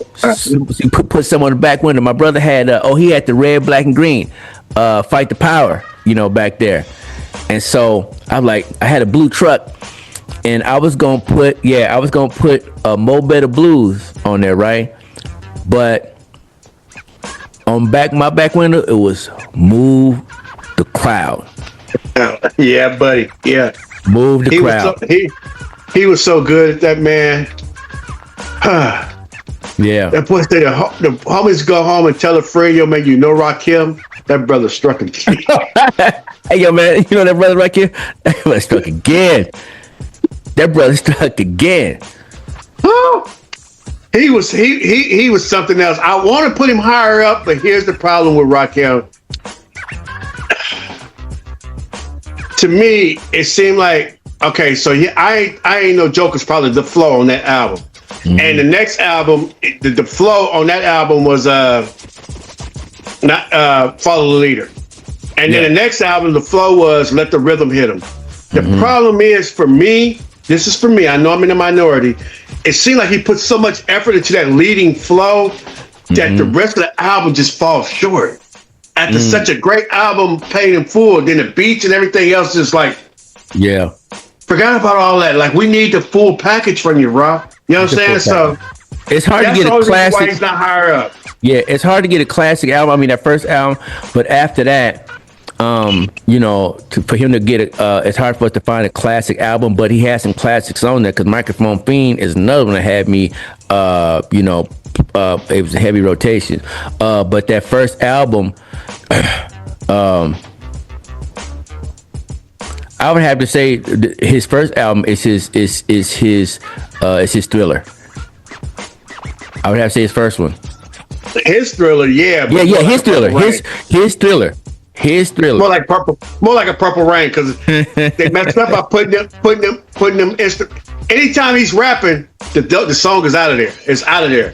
he put some on the back window. My brother had, he had the red, black, and green, fight the power, back there. And so I had a blue truck, and I was gonna put Mo Better Blues on there, right? But on my back window, it was Move the Crowd. Yeah, buddy. Yeah. Move the crowd. He was so good at that, man. Yeah. That boy said the homies go home and tell a friend, yo, man, Rakim? That brother struck again. Hey, yo, man, that brother right here? That brother struck again. He was something else. I want to put him higher up, but here's the problem with Rakim. To me, it seemed like, okay, so I ain't no joker's probably the flow on that album. Mm-hmm. And the next album, the flow on that album was not Follow the Leader. And then the next album, the flow was Let the Rhythm Hit 'Em. The problem is, for me, this is for me, I know I'm in the minority, it seemed like he put so much effort into that leading flow that the rest of the album just falls short. After such a great album, paid in full, then the beats and everything else is like, forgot about all that. Like, we need the full package from you, Rob. You know what I'm saying? So it's hard to get a classic. Why he's not higher up. Yeah, it's hard to get a classic album. I mean, that first album, but after that, for him to get it, it's hard for us to find a classic album. But he has some classics on there because Microphone Fiend is another one that had me, it was a heavy rotation. But that first album, I would have to say his first album is his Thriller. I would have to say his first one. His Thriller, yeah. His Thriller. More like a Purple Rain, because they messed up by putting them anytime he's rapping, the song is out of there. It's out of there.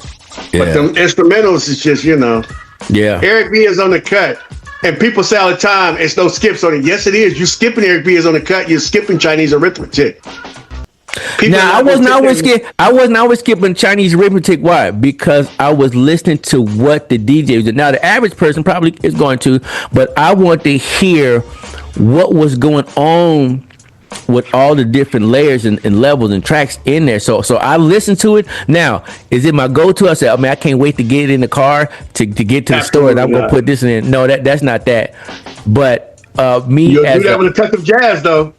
Yeah. But the instrumentals is just, Yeah. Eric B is on the cut. And people say all the time, it's no skips on it. Yes, it is. You're skipping Eric B is on the cut. You're skipping Chinese arithmetic. I wasn't always skipping Chinese arithmetic. Why? Because I was listening to what the DJ did. Now, the average person probably is going to, but I want to hear what was going on with all the different layers and levels and tracks in there. So I listened to it. Now, is it my go-to? I said, I can't wait to get in the car to get to the store and I'm going to put this in. No, that's not that. But You'll do that with a touch of jazz, though.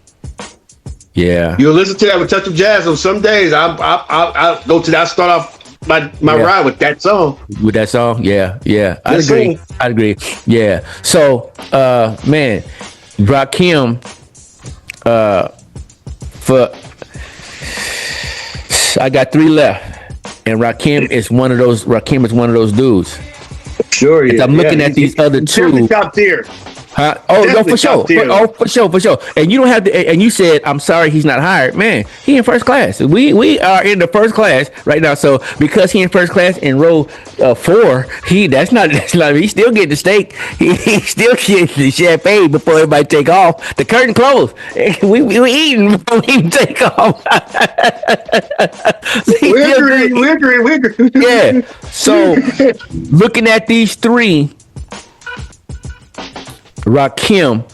Yeah. You'll listen to that with touch of jazz. On some days, I'll go to that. I start off my ride with that song. With that song? Yeah. I'd agree. Yeah. So, man, Rakim, I got 3 left, and Rakim is one of those dudes. Sure, yeah. I'm looking at these other 2. Top tier. Oh, no, Definitely for sure. top tier. For sure. And you don't have to. And you said, "I'm sorry, he's not hired." Man, he in first class. We are in the first class right now. So because he in first class in row 4, that's not. He still get the steak. He still get the champagne before everybody take off. The curtain closed. We eating before we even take off. We agree. Yeah. So looking at these three. Rakim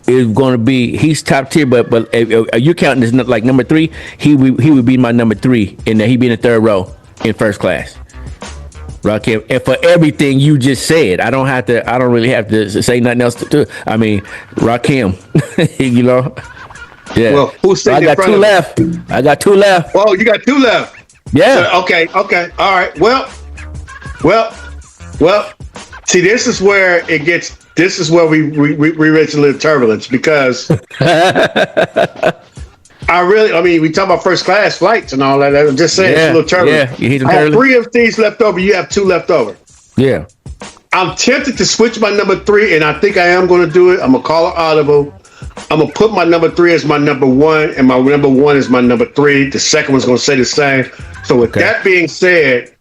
is going to be, he's top tier, but if you counting as like number 3, he would be my number 3, and he'd be in the third row in first class. Rakim, and for everything you just said, I don't really have to say nothing else to I mean, Rakim, you know. Yeah. Well, who's sitting in front of him? I got 2 left. Oh, you got 2 left. Yeah. So, okay. All right. Well. See, this is where it gets. This is where we reach a little turbulence because we talk about first class flights and all that. I'm just saying it's a little turbulent. Yeah, I have 3 of these left over. You have 2 left over. Yeah. I'm tempted to switch my number 3, and I think I am going to do it. I'm going to call it audible. I'm going to put my number 3 as my number 1, and my number 1 is my number 3. The second one's going to say the same. So with that being said,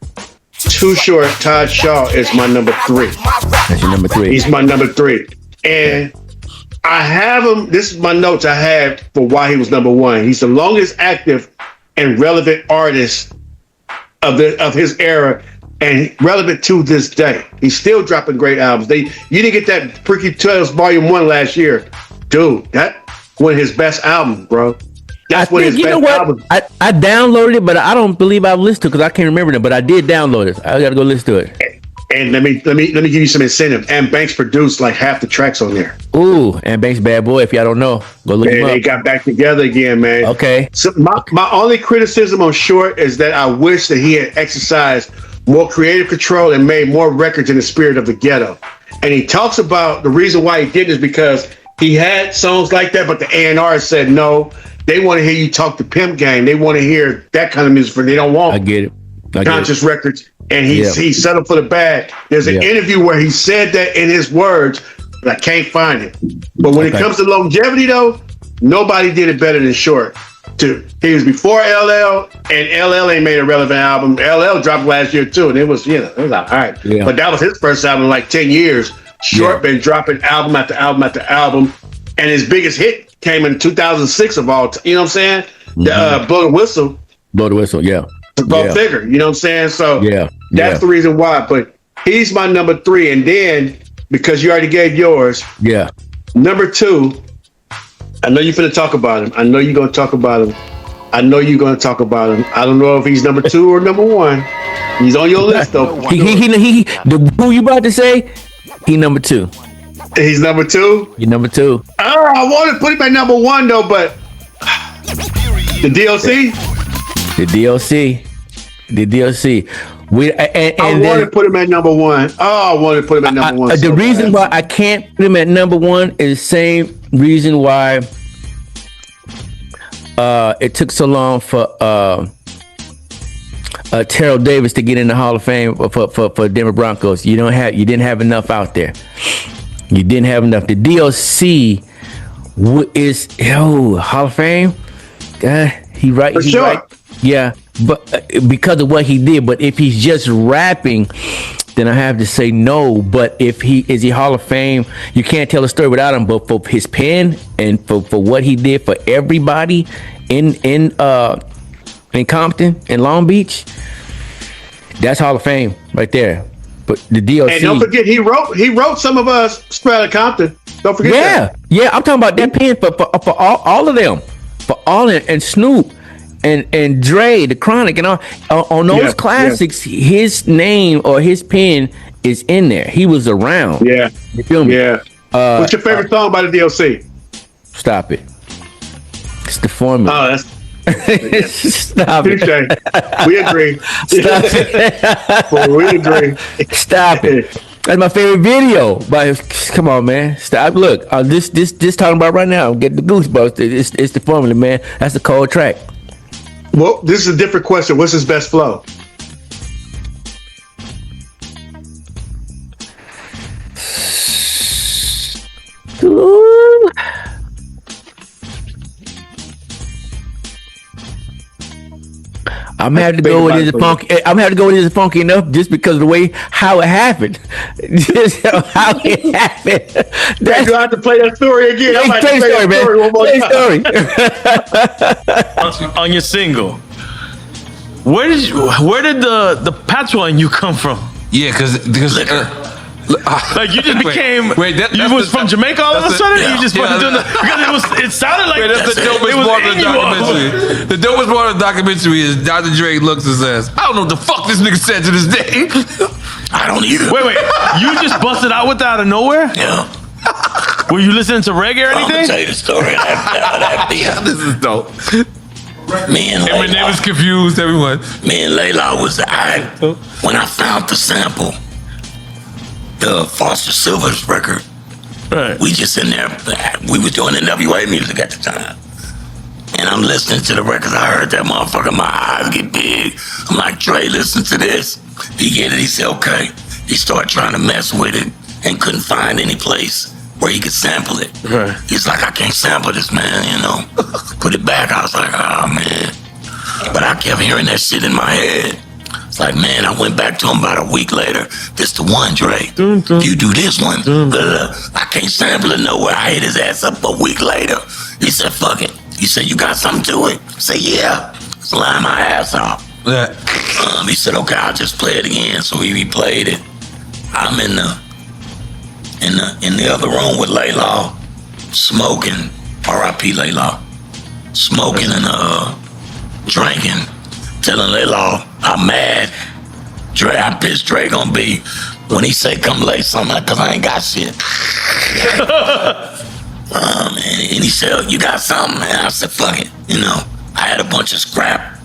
Too Short, Todd Shaw is my number 3. That's your number 3. He's my number 3. And I have him. This is my notes I had for why he was number 1. He's the longest active and relevant artist of his era, and relevant to this day. He's still dropping great albums. You didn't get that Freaky Tales Volume 1 last year. Dude, that one of his best albums, bro. That's one of his best albums. I downloaded it, but I don't believe I've listened to it because I can't remember it. But I did download it. I got to go listen to it. And let me give you some incentive. And Banks produced like half the tracks on there. Ooh, and Banks bad boy. If y'all don't know, go look him up. They got back together again, man. Okay. So my only criticism on Short is that I wish that he had exercised more creative control and made more records in the spirit of the ghetto. And he talks about the reason why he didn't is because he had songs like that, but the A&R said no. They want to hear you talk the pimp game. They want to hear that kind of music. They don't want I get it. conscious records. And he settled for the bag. There's an interview where he said that in his words, but I can't find it. But when it comes to longevity, though, nobody did it better than Short. He was before LL, and LL ain't made a relevant album. LL dropped last year too, and it was all right. Yeah. But that was his first album in like 10 years. Short been dropping album after album after album, and his biggest hit came in 2006 of all. You know what I'm saying? The Blow the Whistle. Blow the Whistle, yeah. Go figure. You know what I'm saying? So that's the reason why. But he's my number 3, and then because you already gave yours, number 2. I know you're finna talk about him. I know you're gonna talk about him. I don't know if he's number 2 or number 1. He's on your list though. Who you about to say? He number 2. He's number 2. You number 2. I want to put him at number 1 though, but the DLC. I want to put him at number 1. I want to put him at number 1. The reason why I can't put him at number 1 is the same reason why it took so long for Terrell Davis to get in the Hall of Fame for Denver Broncos. You didn't have enough out there. You didn't have enough. The DLC is Hall of Fame. He right. For sure. Right. Yeah, but because of what he did. But if he's just rapping, then I have to say no. But if he Hall of Fame, you can't tell a story without him. But for his pen and for what he did for everybody in Compton and Long Beach, that's Hall of Fame right there. But the DLC, and don't forget he wrote some of us straight out of Compton. Don't forget that. Yeah, I'm talking about that pen for all of them, for all and Snoop. And Dre, the Chronic, and all on those classics, his name or his pen is in there. He was around. Yeah, you feel me? Yeah. What's your favorite song by the DLC? Stop it. It's the formula. Oh, that's stop it. We agree. Stop it. We agree. Stop it. That's my favorite video. But come on, man. Stop. Look, this talking about right now. I'm getting the goosebumps. It's the formula, man. That's the cold track. Well, this is a different question. What's his best flow? I'm gonna have to go with this funky. I'm gonna have to go with this funky enough just because of the way how it happened. Just how it happened. You have to play that story again. I'm about to play that story one more time. On your single, where did the patois in you come from? Yeah, because like you just became. You was from Jamaica all of a sudden. You just fucking doing because it sounded like that's the dopest part of the documentary. The dopest part of the documentary is Dr. Dre looks and says, "I don't know what the fuck this nigga said to this day." I don't either. Wait, you just busted out with that out of nowhere? Yeah. Were you listening to reggae or I'm anything? gonna tell you the story of that beat. This is dope. Me and And my name is confused, everyone. Me and Layla was when I found the sample, the Foster Silver's record. Right. We just in there. We was doing NWA music at the time, and I'm listening to the records. I heard that motherfucker. My eyes get big. I'm like, Dre, listen to this. He get it. He said, okay. He started trying to mess with it and couldn't find any place where he could sample it. Right. He's like, I can't sample this, man, you know. Put it back. I was like, oh, man. But I kept hearing that shit in my head. It's like, man, I went back to him about a week later. This the one, Dre. If you do this one, I can't sample it nowhere. I hit his ass up a week later. He said, fuck it. He said, you got something to it? I said, yeah. Just line my ass off. Yeah. He said, okay, I'll just play it again. So he replayed it. I'm in the other room with Layla, smoking, R.I.P. Layla, smoking and drinking, telling Layla I'm mad. Dre, I pissed Dre gonna be when he say come lay something cause I ain't got shit. And he said, you got something? And I said, fuck it. You know, I had a bunch of scrap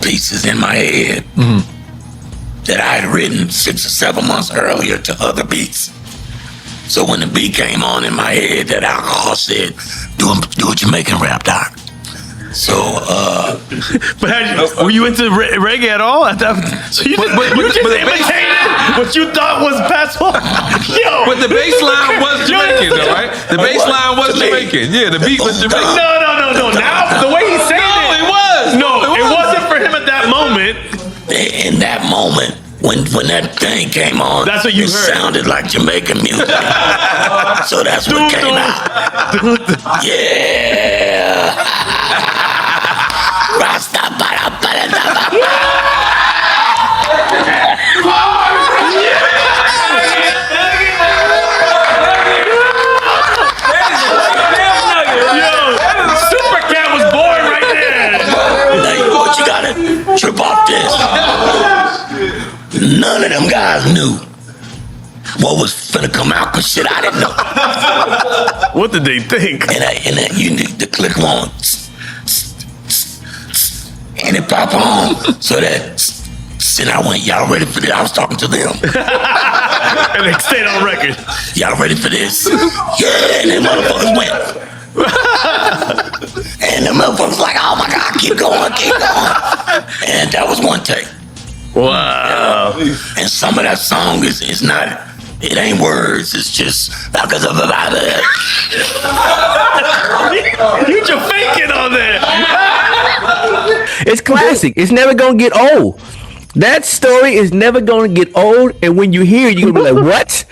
pieces in my head that I had written 6 or 7 months earlier to other beats. So when the beat came on in my head, that alcohol said, do a Jamaican rap, doc. So, but were you into reggae at all? At that, so you just imitated what you thought was patois? Yo! But the bass line was Jamaican, though, right? The bass line was Jamaican. Yeah, the beat was Jamaican. No. Now, the way he said it was. No, it wasn't for him at that moment. In that moment, when that thing came on, that's what you heard. It sounded like Jamaican music. So that's what came out. Yeah. Rasta para. Trip off this. None of them guys knew what was finna come out, cause shit I didn't know. What did they think? And you need to click on, and it pop on, so that. And I went, y'all ready for this? I was talking to them. And they stayed on record. Y'all ready for this? Yeah, and then motherfuckers went. And the motherfuckers like, oh my God, keep going. And that was one take. Wow. And some of that song is not, it ain't words, it's just You just faking on there. It's classic. It's never gonna get old. That story is never gonna get old, and when you hear it, you're gonna be like, what?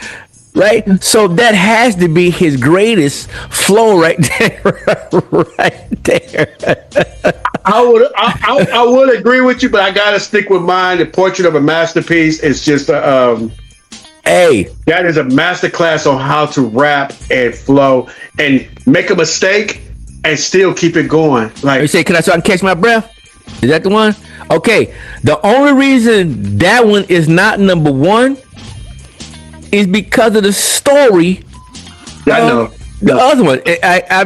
Right? So that has to be his greatest flow right there. Right there. I would agree with you, but I gotta stick with mine. The Portrait of a Masterpiece is just hey, that is a masterclass on how to rap and flow and make a mistake and still keep it going. Like you say, can I so I can catch my breath? Is that the one? Okay. The only reason that one is not number one is because of the story. I know. The other one. I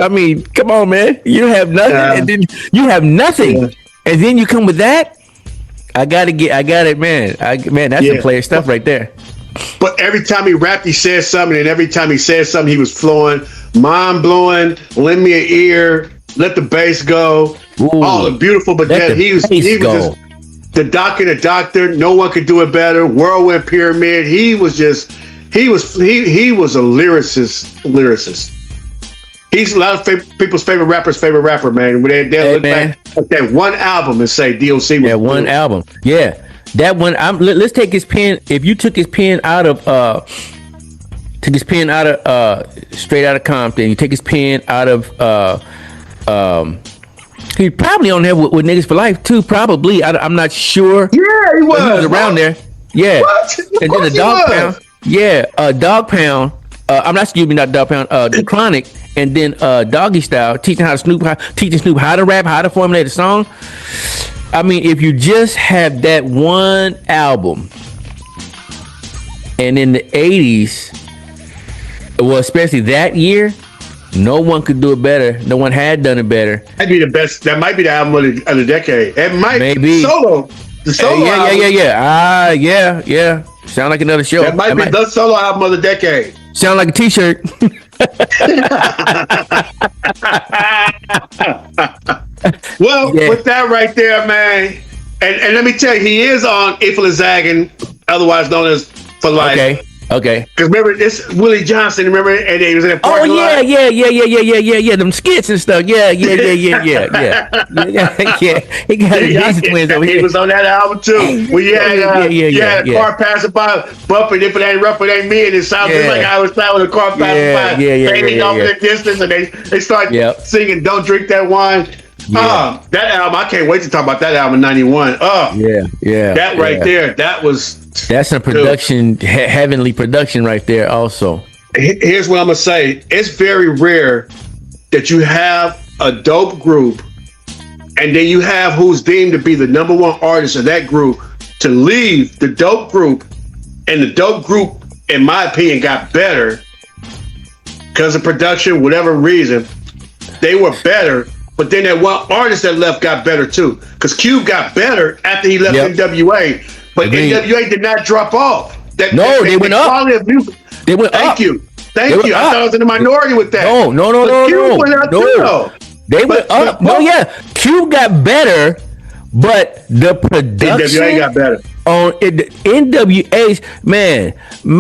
mean, come on, man. You have nothing, and then you have nothing, and then you come with that. I got it, man. That's some player stuff right there. But every time he rapped, he said something, and every time he said something, he was flowing, mind blowing. Lend me an ear. Let the bass go. Ooh, all beautiful, but then he was just the doc and the doctor. No one could do it better. Whirlwind Pyramid. He was a lyricist. He's a lot of people's favorite rapper, man. When they look back at that one album and say DOC was that one album. Yeah, that one. Let's take his pen. If you took his pen out of straight out of Compton, you take his pen out of he probably on there with Niggas for Life too. Probably. I'm not sure. Yeah, he was. He was around there. Yeah. What? And then the Dog Pound. Yeah, Dog Pound. Not Dog Pound. The Chronic, and then Doggy Style, teaching Snoop how to rap, how to formulate a song. I mean, if you just have that one album, and in the 80s, well, especially that year, no one could do it better. No one had done it better. That'd be the best. That might be the album of the decade. It might be solo. The solo album. Yeah. Sound like another show. That might be the solo album of the decade. Sound like a T-shirt. Well, with that right there, man, and let me tell you, he is on Ifla Zaggin, otherwise known as For Life. Okay. Because remember, this Willie Johnson, remember, and he was in a parking lot. Yeah. Them skits and stuff. Yeah. He got his Johnson twins over here. He was on that album too. Where you had a car passing by, bumping, if it ain't rough, it ain't me, and it sounded like I was playing with a car passing by, fading off in the distance, and they start singing "Don't Drink That Wine." That album, I can't wait to talk about that album in '91. That right there, that's some production, heavenly production right there. Also, here's what I'm gonna say: it's very rare that you have a dope group, and then you have who's deemed to be the number one artist of that group to leave the dope group, and the dope group, in my opinion, got better because of production, whatever reason, they were better. But then that one artist that left got better too, because Cube got better after he left NWA. But NWA did not drop off. They went up. They went up. Thank you. I thought I was in the minority with that. No. Cube went up too, though. They went up. Cube got better, but the production NWA got better. On NWA's man. The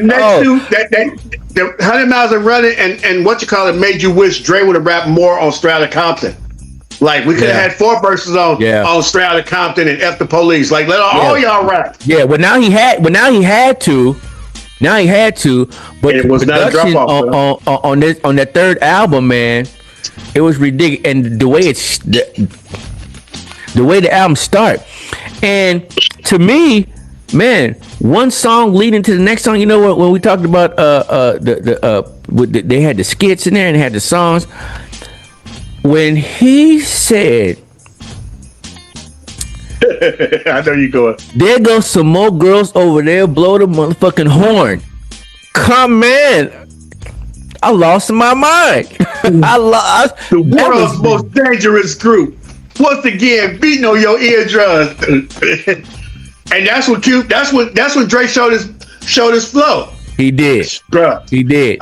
next two, the 100 Miles of Running and what you call it made you wish Dre would have rapped more on Strata Compton. Like we could have had 4 verses on Strata Compton and F the Police. Like let all y'all rap. Yeah, well now he had to. But it was not a drop off on that third album, man. It was ridiculous, and the way the album start, and to me, man, one song leading to the next song. You know what? When we talked about they had the skits in there and they had the songs. When he said, "I know you going. There goes some more girls over there. Blow the motherfucking horn." Come in. I lost my mind. The world's most dangerous group. Once again, beating on your eardrums. And that's what Cube. That's when Dre showed his flow. He did. He did.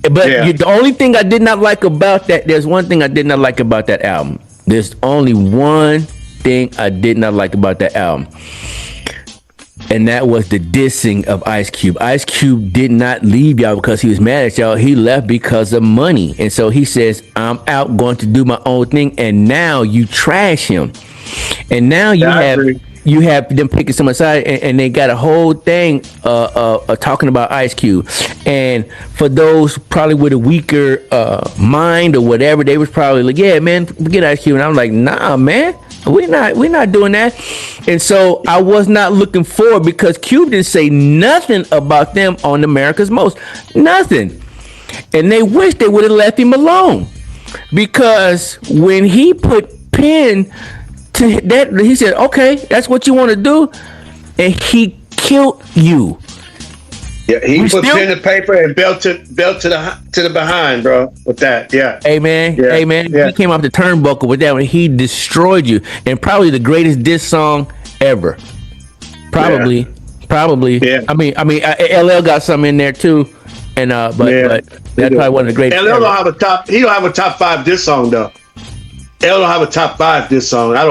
But the only thing I did not like about that, there's one thing I did not like about that album. There's only one thing I did not like about that album. And that was the dissing of Ice Cube. Ice Cube did not leave y'all because he was mad at y'all. He left because of money. And so he says, I'm out going to do my own thing. And now you trash him. And now you have them picking someone aside, and they got a whole thing talking about Ice Cube. And for those probably with a weaker mind or whatever, they was probably like, yeah, man, forget Ice Cube. And I'm like, nah, man, we're not doing that. And so I was not looking forward because Cube didn't say nothing about them on America's Most. Nothing. And they wish they would have left him alone. Because when he put pen to that, he said, okay, that's what you want to do. And he killed you. Yeah, he put pen to paper and belt to the behind, bro. With that, Hey man. He came off the turnbuckle with that one. He destroyed you, and probably the greatest diss song ever. Probably. Yeah. I mean, LL got some in there too, and but that's probably one of the greatest. LL don't have a top. He don't have a top 5 diss song though. LL don't have a top 5 diss song. I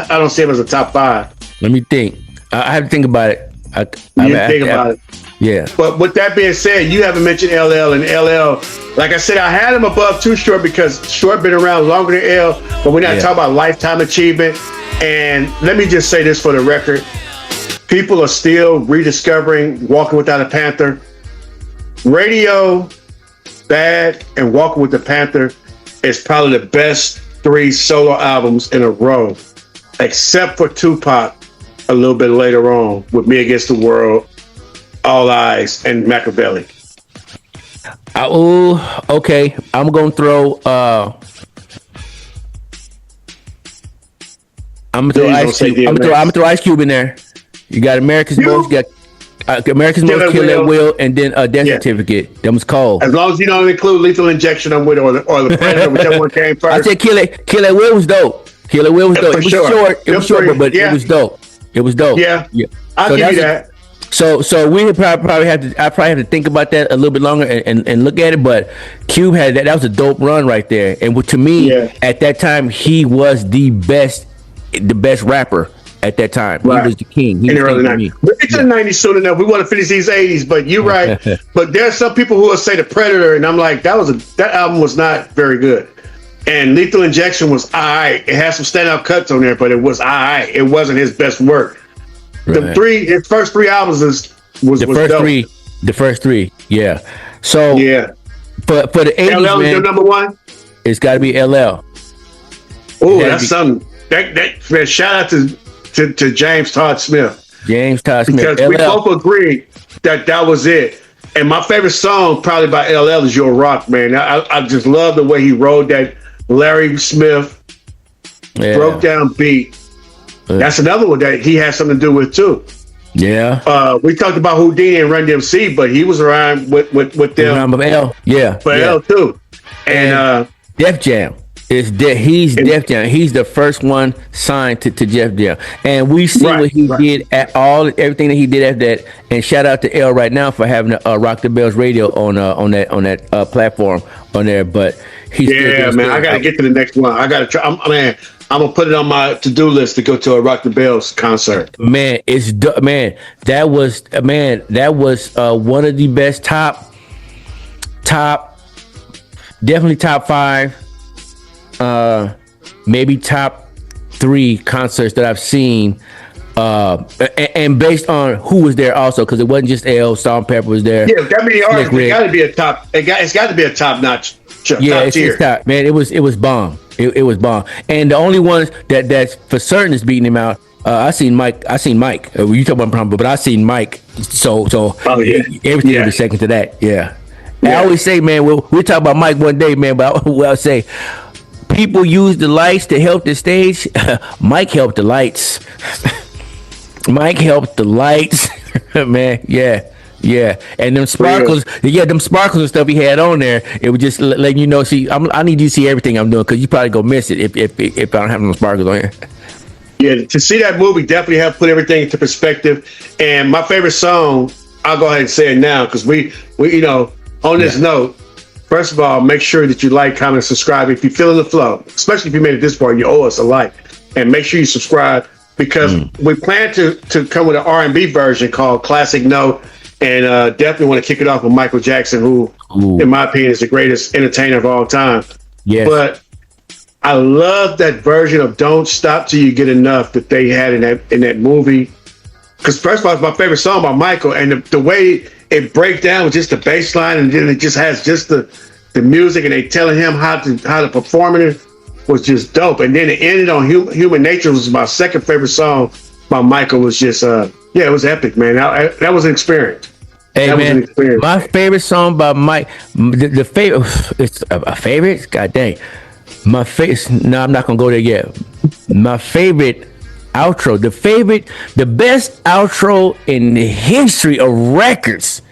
don't see him as a top 5. Let me think. I have to think about it. I think about it. Yeah. But with that being said, you haven't mentioned LL, and LL, like I said, I had him above Too Short because Short been around longer than L, but we're not talking about lifetime achievement. And let me just say this for the record. People are still rediscovering Walking Without a Panther. Radio, Bad, and Walking with the Panther is probably the best 3 solo albums in a row, except for Tupac a little bit later on with Me Against the World, All Eyes, and Machiavelli. Oh, okay. I'm gonna throw. I'm gonna throw Ice Cube. I'm gonna throw Ice Cube in there. You got America's Most. You got America's Most, Kill That Will, and then Death Certificate. That was cold. As long as you don't include Lethal Injection, I'm with, or the Predator, whichever one came first. I said Kill That Will was dope. Kill That Will was dope. It was short. It was short, but it was dope. It was dope. Yeah. I'll give you that. So we probably have to. I probably have to think about that a little bit longer and look at it. But Cube had that. That was a dope run right there. And to me, at that time, he was the best rapper at that time. Right. He was the king. He in the early 90s. We'll get to the 90s soon enough. We want to finish these 80s, but you're right. But there's some people who will say the Predator, and I'm like, that album was not very good. And Lethal Injection was alright. It had some standout cuts on there, but it was alright. It wasn't his best work. Right. His first 3 albums was dope. The first three, yeah. So for the 80s, LL is your number 1? It's got to be LL. Oh, that's something. That shout out to James Todd Smith. Because we both agreed that was it. And my favorite song probably by LL is Your Rock, man. I just love the way he wrote that Larry Smith broke down beat. That's another one that he had something to do with too. Yeah. We talked about Houdini and Run DMC, but he was around with them. Around with L. Yeah. But L too. And Def Jam. He's Def Jam. He's the first one signed to Def Jam, and we see what he did at everything that he did after that. And shout out to L right now for having Rock the Bells radio on that platform on there. But he's man. I gotta get to the next one. I gotta try. I'm gonna put it on my to-do list to go to a Rock the Bells concert. Man, that was one of the best top, definitely top 5. Maybe top 3 concerts that I've seen, and based on who was there also, because it wasn't just L. Salt Pepper was there. Yeah, that many artists. It's got to be a top. It's got to be a top notch. It's top, man. It was bomb. It was bomb. And the only ones that's for certain is beating him out. I seen Mike. You talking about problem, but I seen Mike. So everything was second to that. Yeah. I always say, man, we'll talk about Mike one day, man. But I'll say. People use the lights to help the stage. Mike helped the lights. Mike helped the lights, man. Yeah. And them sparkles, them sparkles and stuff he had on there. It was just letting you know. See, I need you to see everything I'm doing because you probably go miss it if I don't have no sparkles on here. Yeah, to see that movie definitely helped put everything into perspective. And my favorite song, I'll go ahead and say it now because we on this note. First of all, make sure that you like, comment, subscribe. If you're feeling the flow, especially if you made it this far, you owe us a like. And make sure you subscribe because we plan to come with an R&B version called Classic Note. And definitely want to kick it off with Michael Jackson, who, in my opinion, is the greatest entertainer of all time. Yes. But I love that version of Don't Stop Till You Get Enough that they had in that movie. Because first of all, it's my favorite song by Michael. And the way it breaks down with just the bass line, and then it just has just the music, and they telling him how to perform it was just dope. And then it ended on Human Nature, was my second favorite song by Michael. Was just it was epic, man. That was an experience. Hey, man, my favorite song by Mike, the favorite, it's a favorite. God dang, my favorite. No, I'm not gonna go there yet. My favorite outro, the best outro in the history of records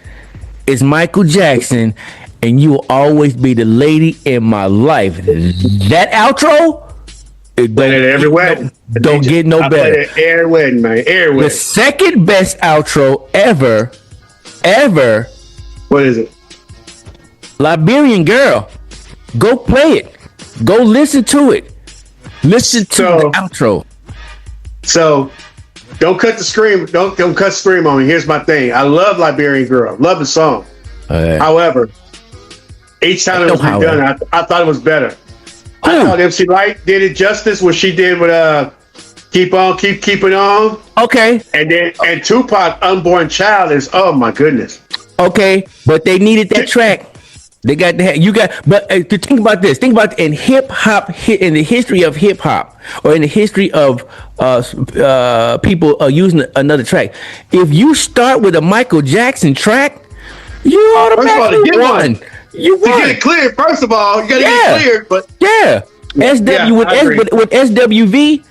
is Michael Jackson, and You Will Always Be the Lady in My Life. That outro, every wedding. Don't get no better. Every wedding, man. Every wedding. The second best outro ever. What is it? Liberian Girl. Go play it. Go listen to it. Listen to the outro. So don't cut the scream. Don't cut scream on me. Here's my thing. I love Liberian Girl. Love the song. However, each time it was redone, I thought it was better. I thought MC Light did it justice what she did with Keep It On. Okay. And Tupac Unborn Child is, oh my goodness. Okay, but they needed that track. They got that. But to think about this. Think about in hip hop, in the history of hip hop, or in the history of people using another track. If you start with a Michael Jackson track, you automatically won. You won. To get it cleared, first of all, you got to get it cleared. But with SWV.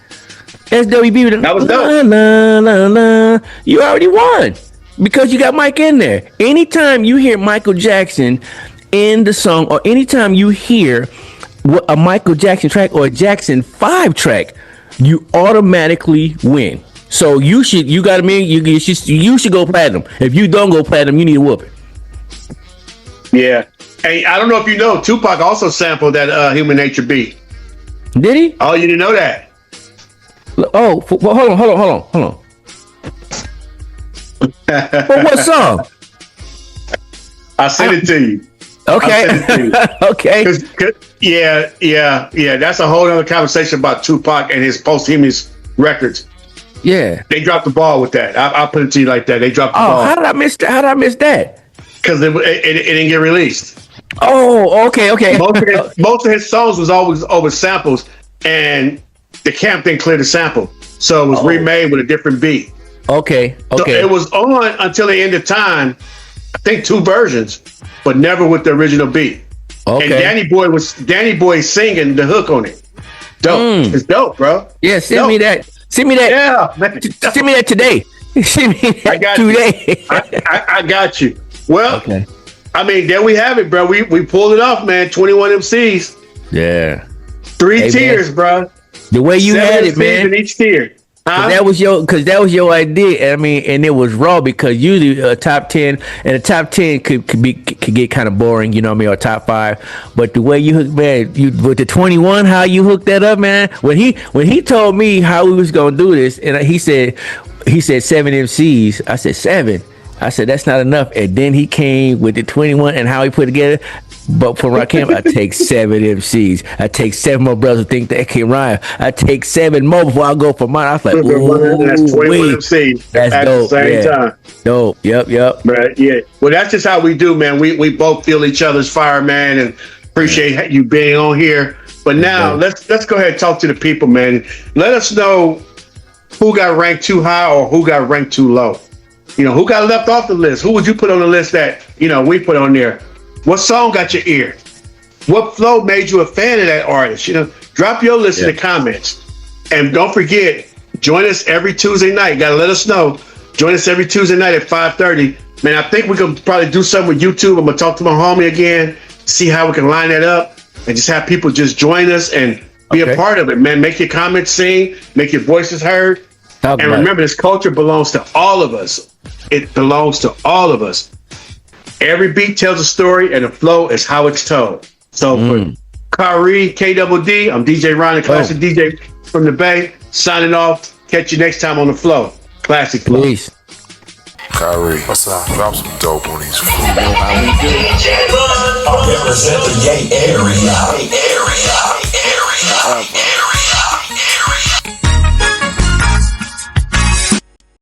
That was dope. La, la, la, you already won because you got Mike in there. Anytime you hear Michael Jackson in the song, or anytime you hear a Michael Jackson track or a Jackson 5 track, you automatically win. So you should go platinum. If you don't go platinum, you need a whooping. Yeah. Hey, I don't know if you know, Tupac also sampled that Human Nature beat. Did he? Oh, you didn't know that? Oh, hold on. For what song? I sent it to you. Okay. Okay. Yeah. That's a whole other conversation about Tupac and his posthumous records. Yeah. They dropped the ball with that. I'll put it to you like that. They dropped the ball. How did I miss that? Because it didn't get released. Oh, okay. Most of his songs was always over samples, and the camp didn't clear the sample, so it was remade with a different beat. Okay. So it was on until the end of time. I think 2 versions, but never with the original beat. Okay. And Danny Boy singing the hook on it. Dope. It's dope, bro. Yeah, send me that. Yeah, man. Send me that today. Send me that today. I got you. Well, I mean, there we have it, bro. We pulled it off, man. 21 MCs. Yeah. 3 tiers, man. Bro. The way you 7 had it, MCs man. in each tier. Huh? That was your idea. I mean, and it was raw because usually a top 10 and a top 10 could get kind of boring, you know what I mean, or top 5. But the way you hooked, man, with the 21, how you hooked that up, man. When he told me how we was gonna do this, and he said 7 MCs. I said 7. I said that's not enough. And then he came with the 21 and how he put it together. But for Rakim, I take 7 MCs. I take 7 more brothers who think they can rhyme. I take 7 more before I go for mine. I was like, ooh, that's 21 MCs. That's at dope. the same time. Dope. Yep. Right. Yeah. Well, that's just how we do, man. We both feel each other's fire, man, and appreciate you being on here. But now let's go ahead and talk to the people, man. Let us know who got ranked too high or who got ranked too low. You know, who got left off the list? Who would you put on the list that, we put on there? What song got your ear? What flow made you a fan of that artist? Drop your list in the comments. And don't forget, join us every Tuesday night. You gotta let us know. Join us every Tuesday night at 5:30. Man, I think we can probably do something with YouTube. I'm gonna talk to my homie again, see how we can line that up, and just have people just join us and be a part of it, man. Make your comments sing, make your voices heard. And remember, this culture belongs to all of us. It belongs to all of us. Every beat tells a story, and the flow is how it's told. So for Khari, KDD, I'm DjRon-TheClassic DJ from the Bay, signing off. Catch you next time on the Flow. Classic Flow. Peace. Khari, what's up? Drop some dope on these. Represent the gay area.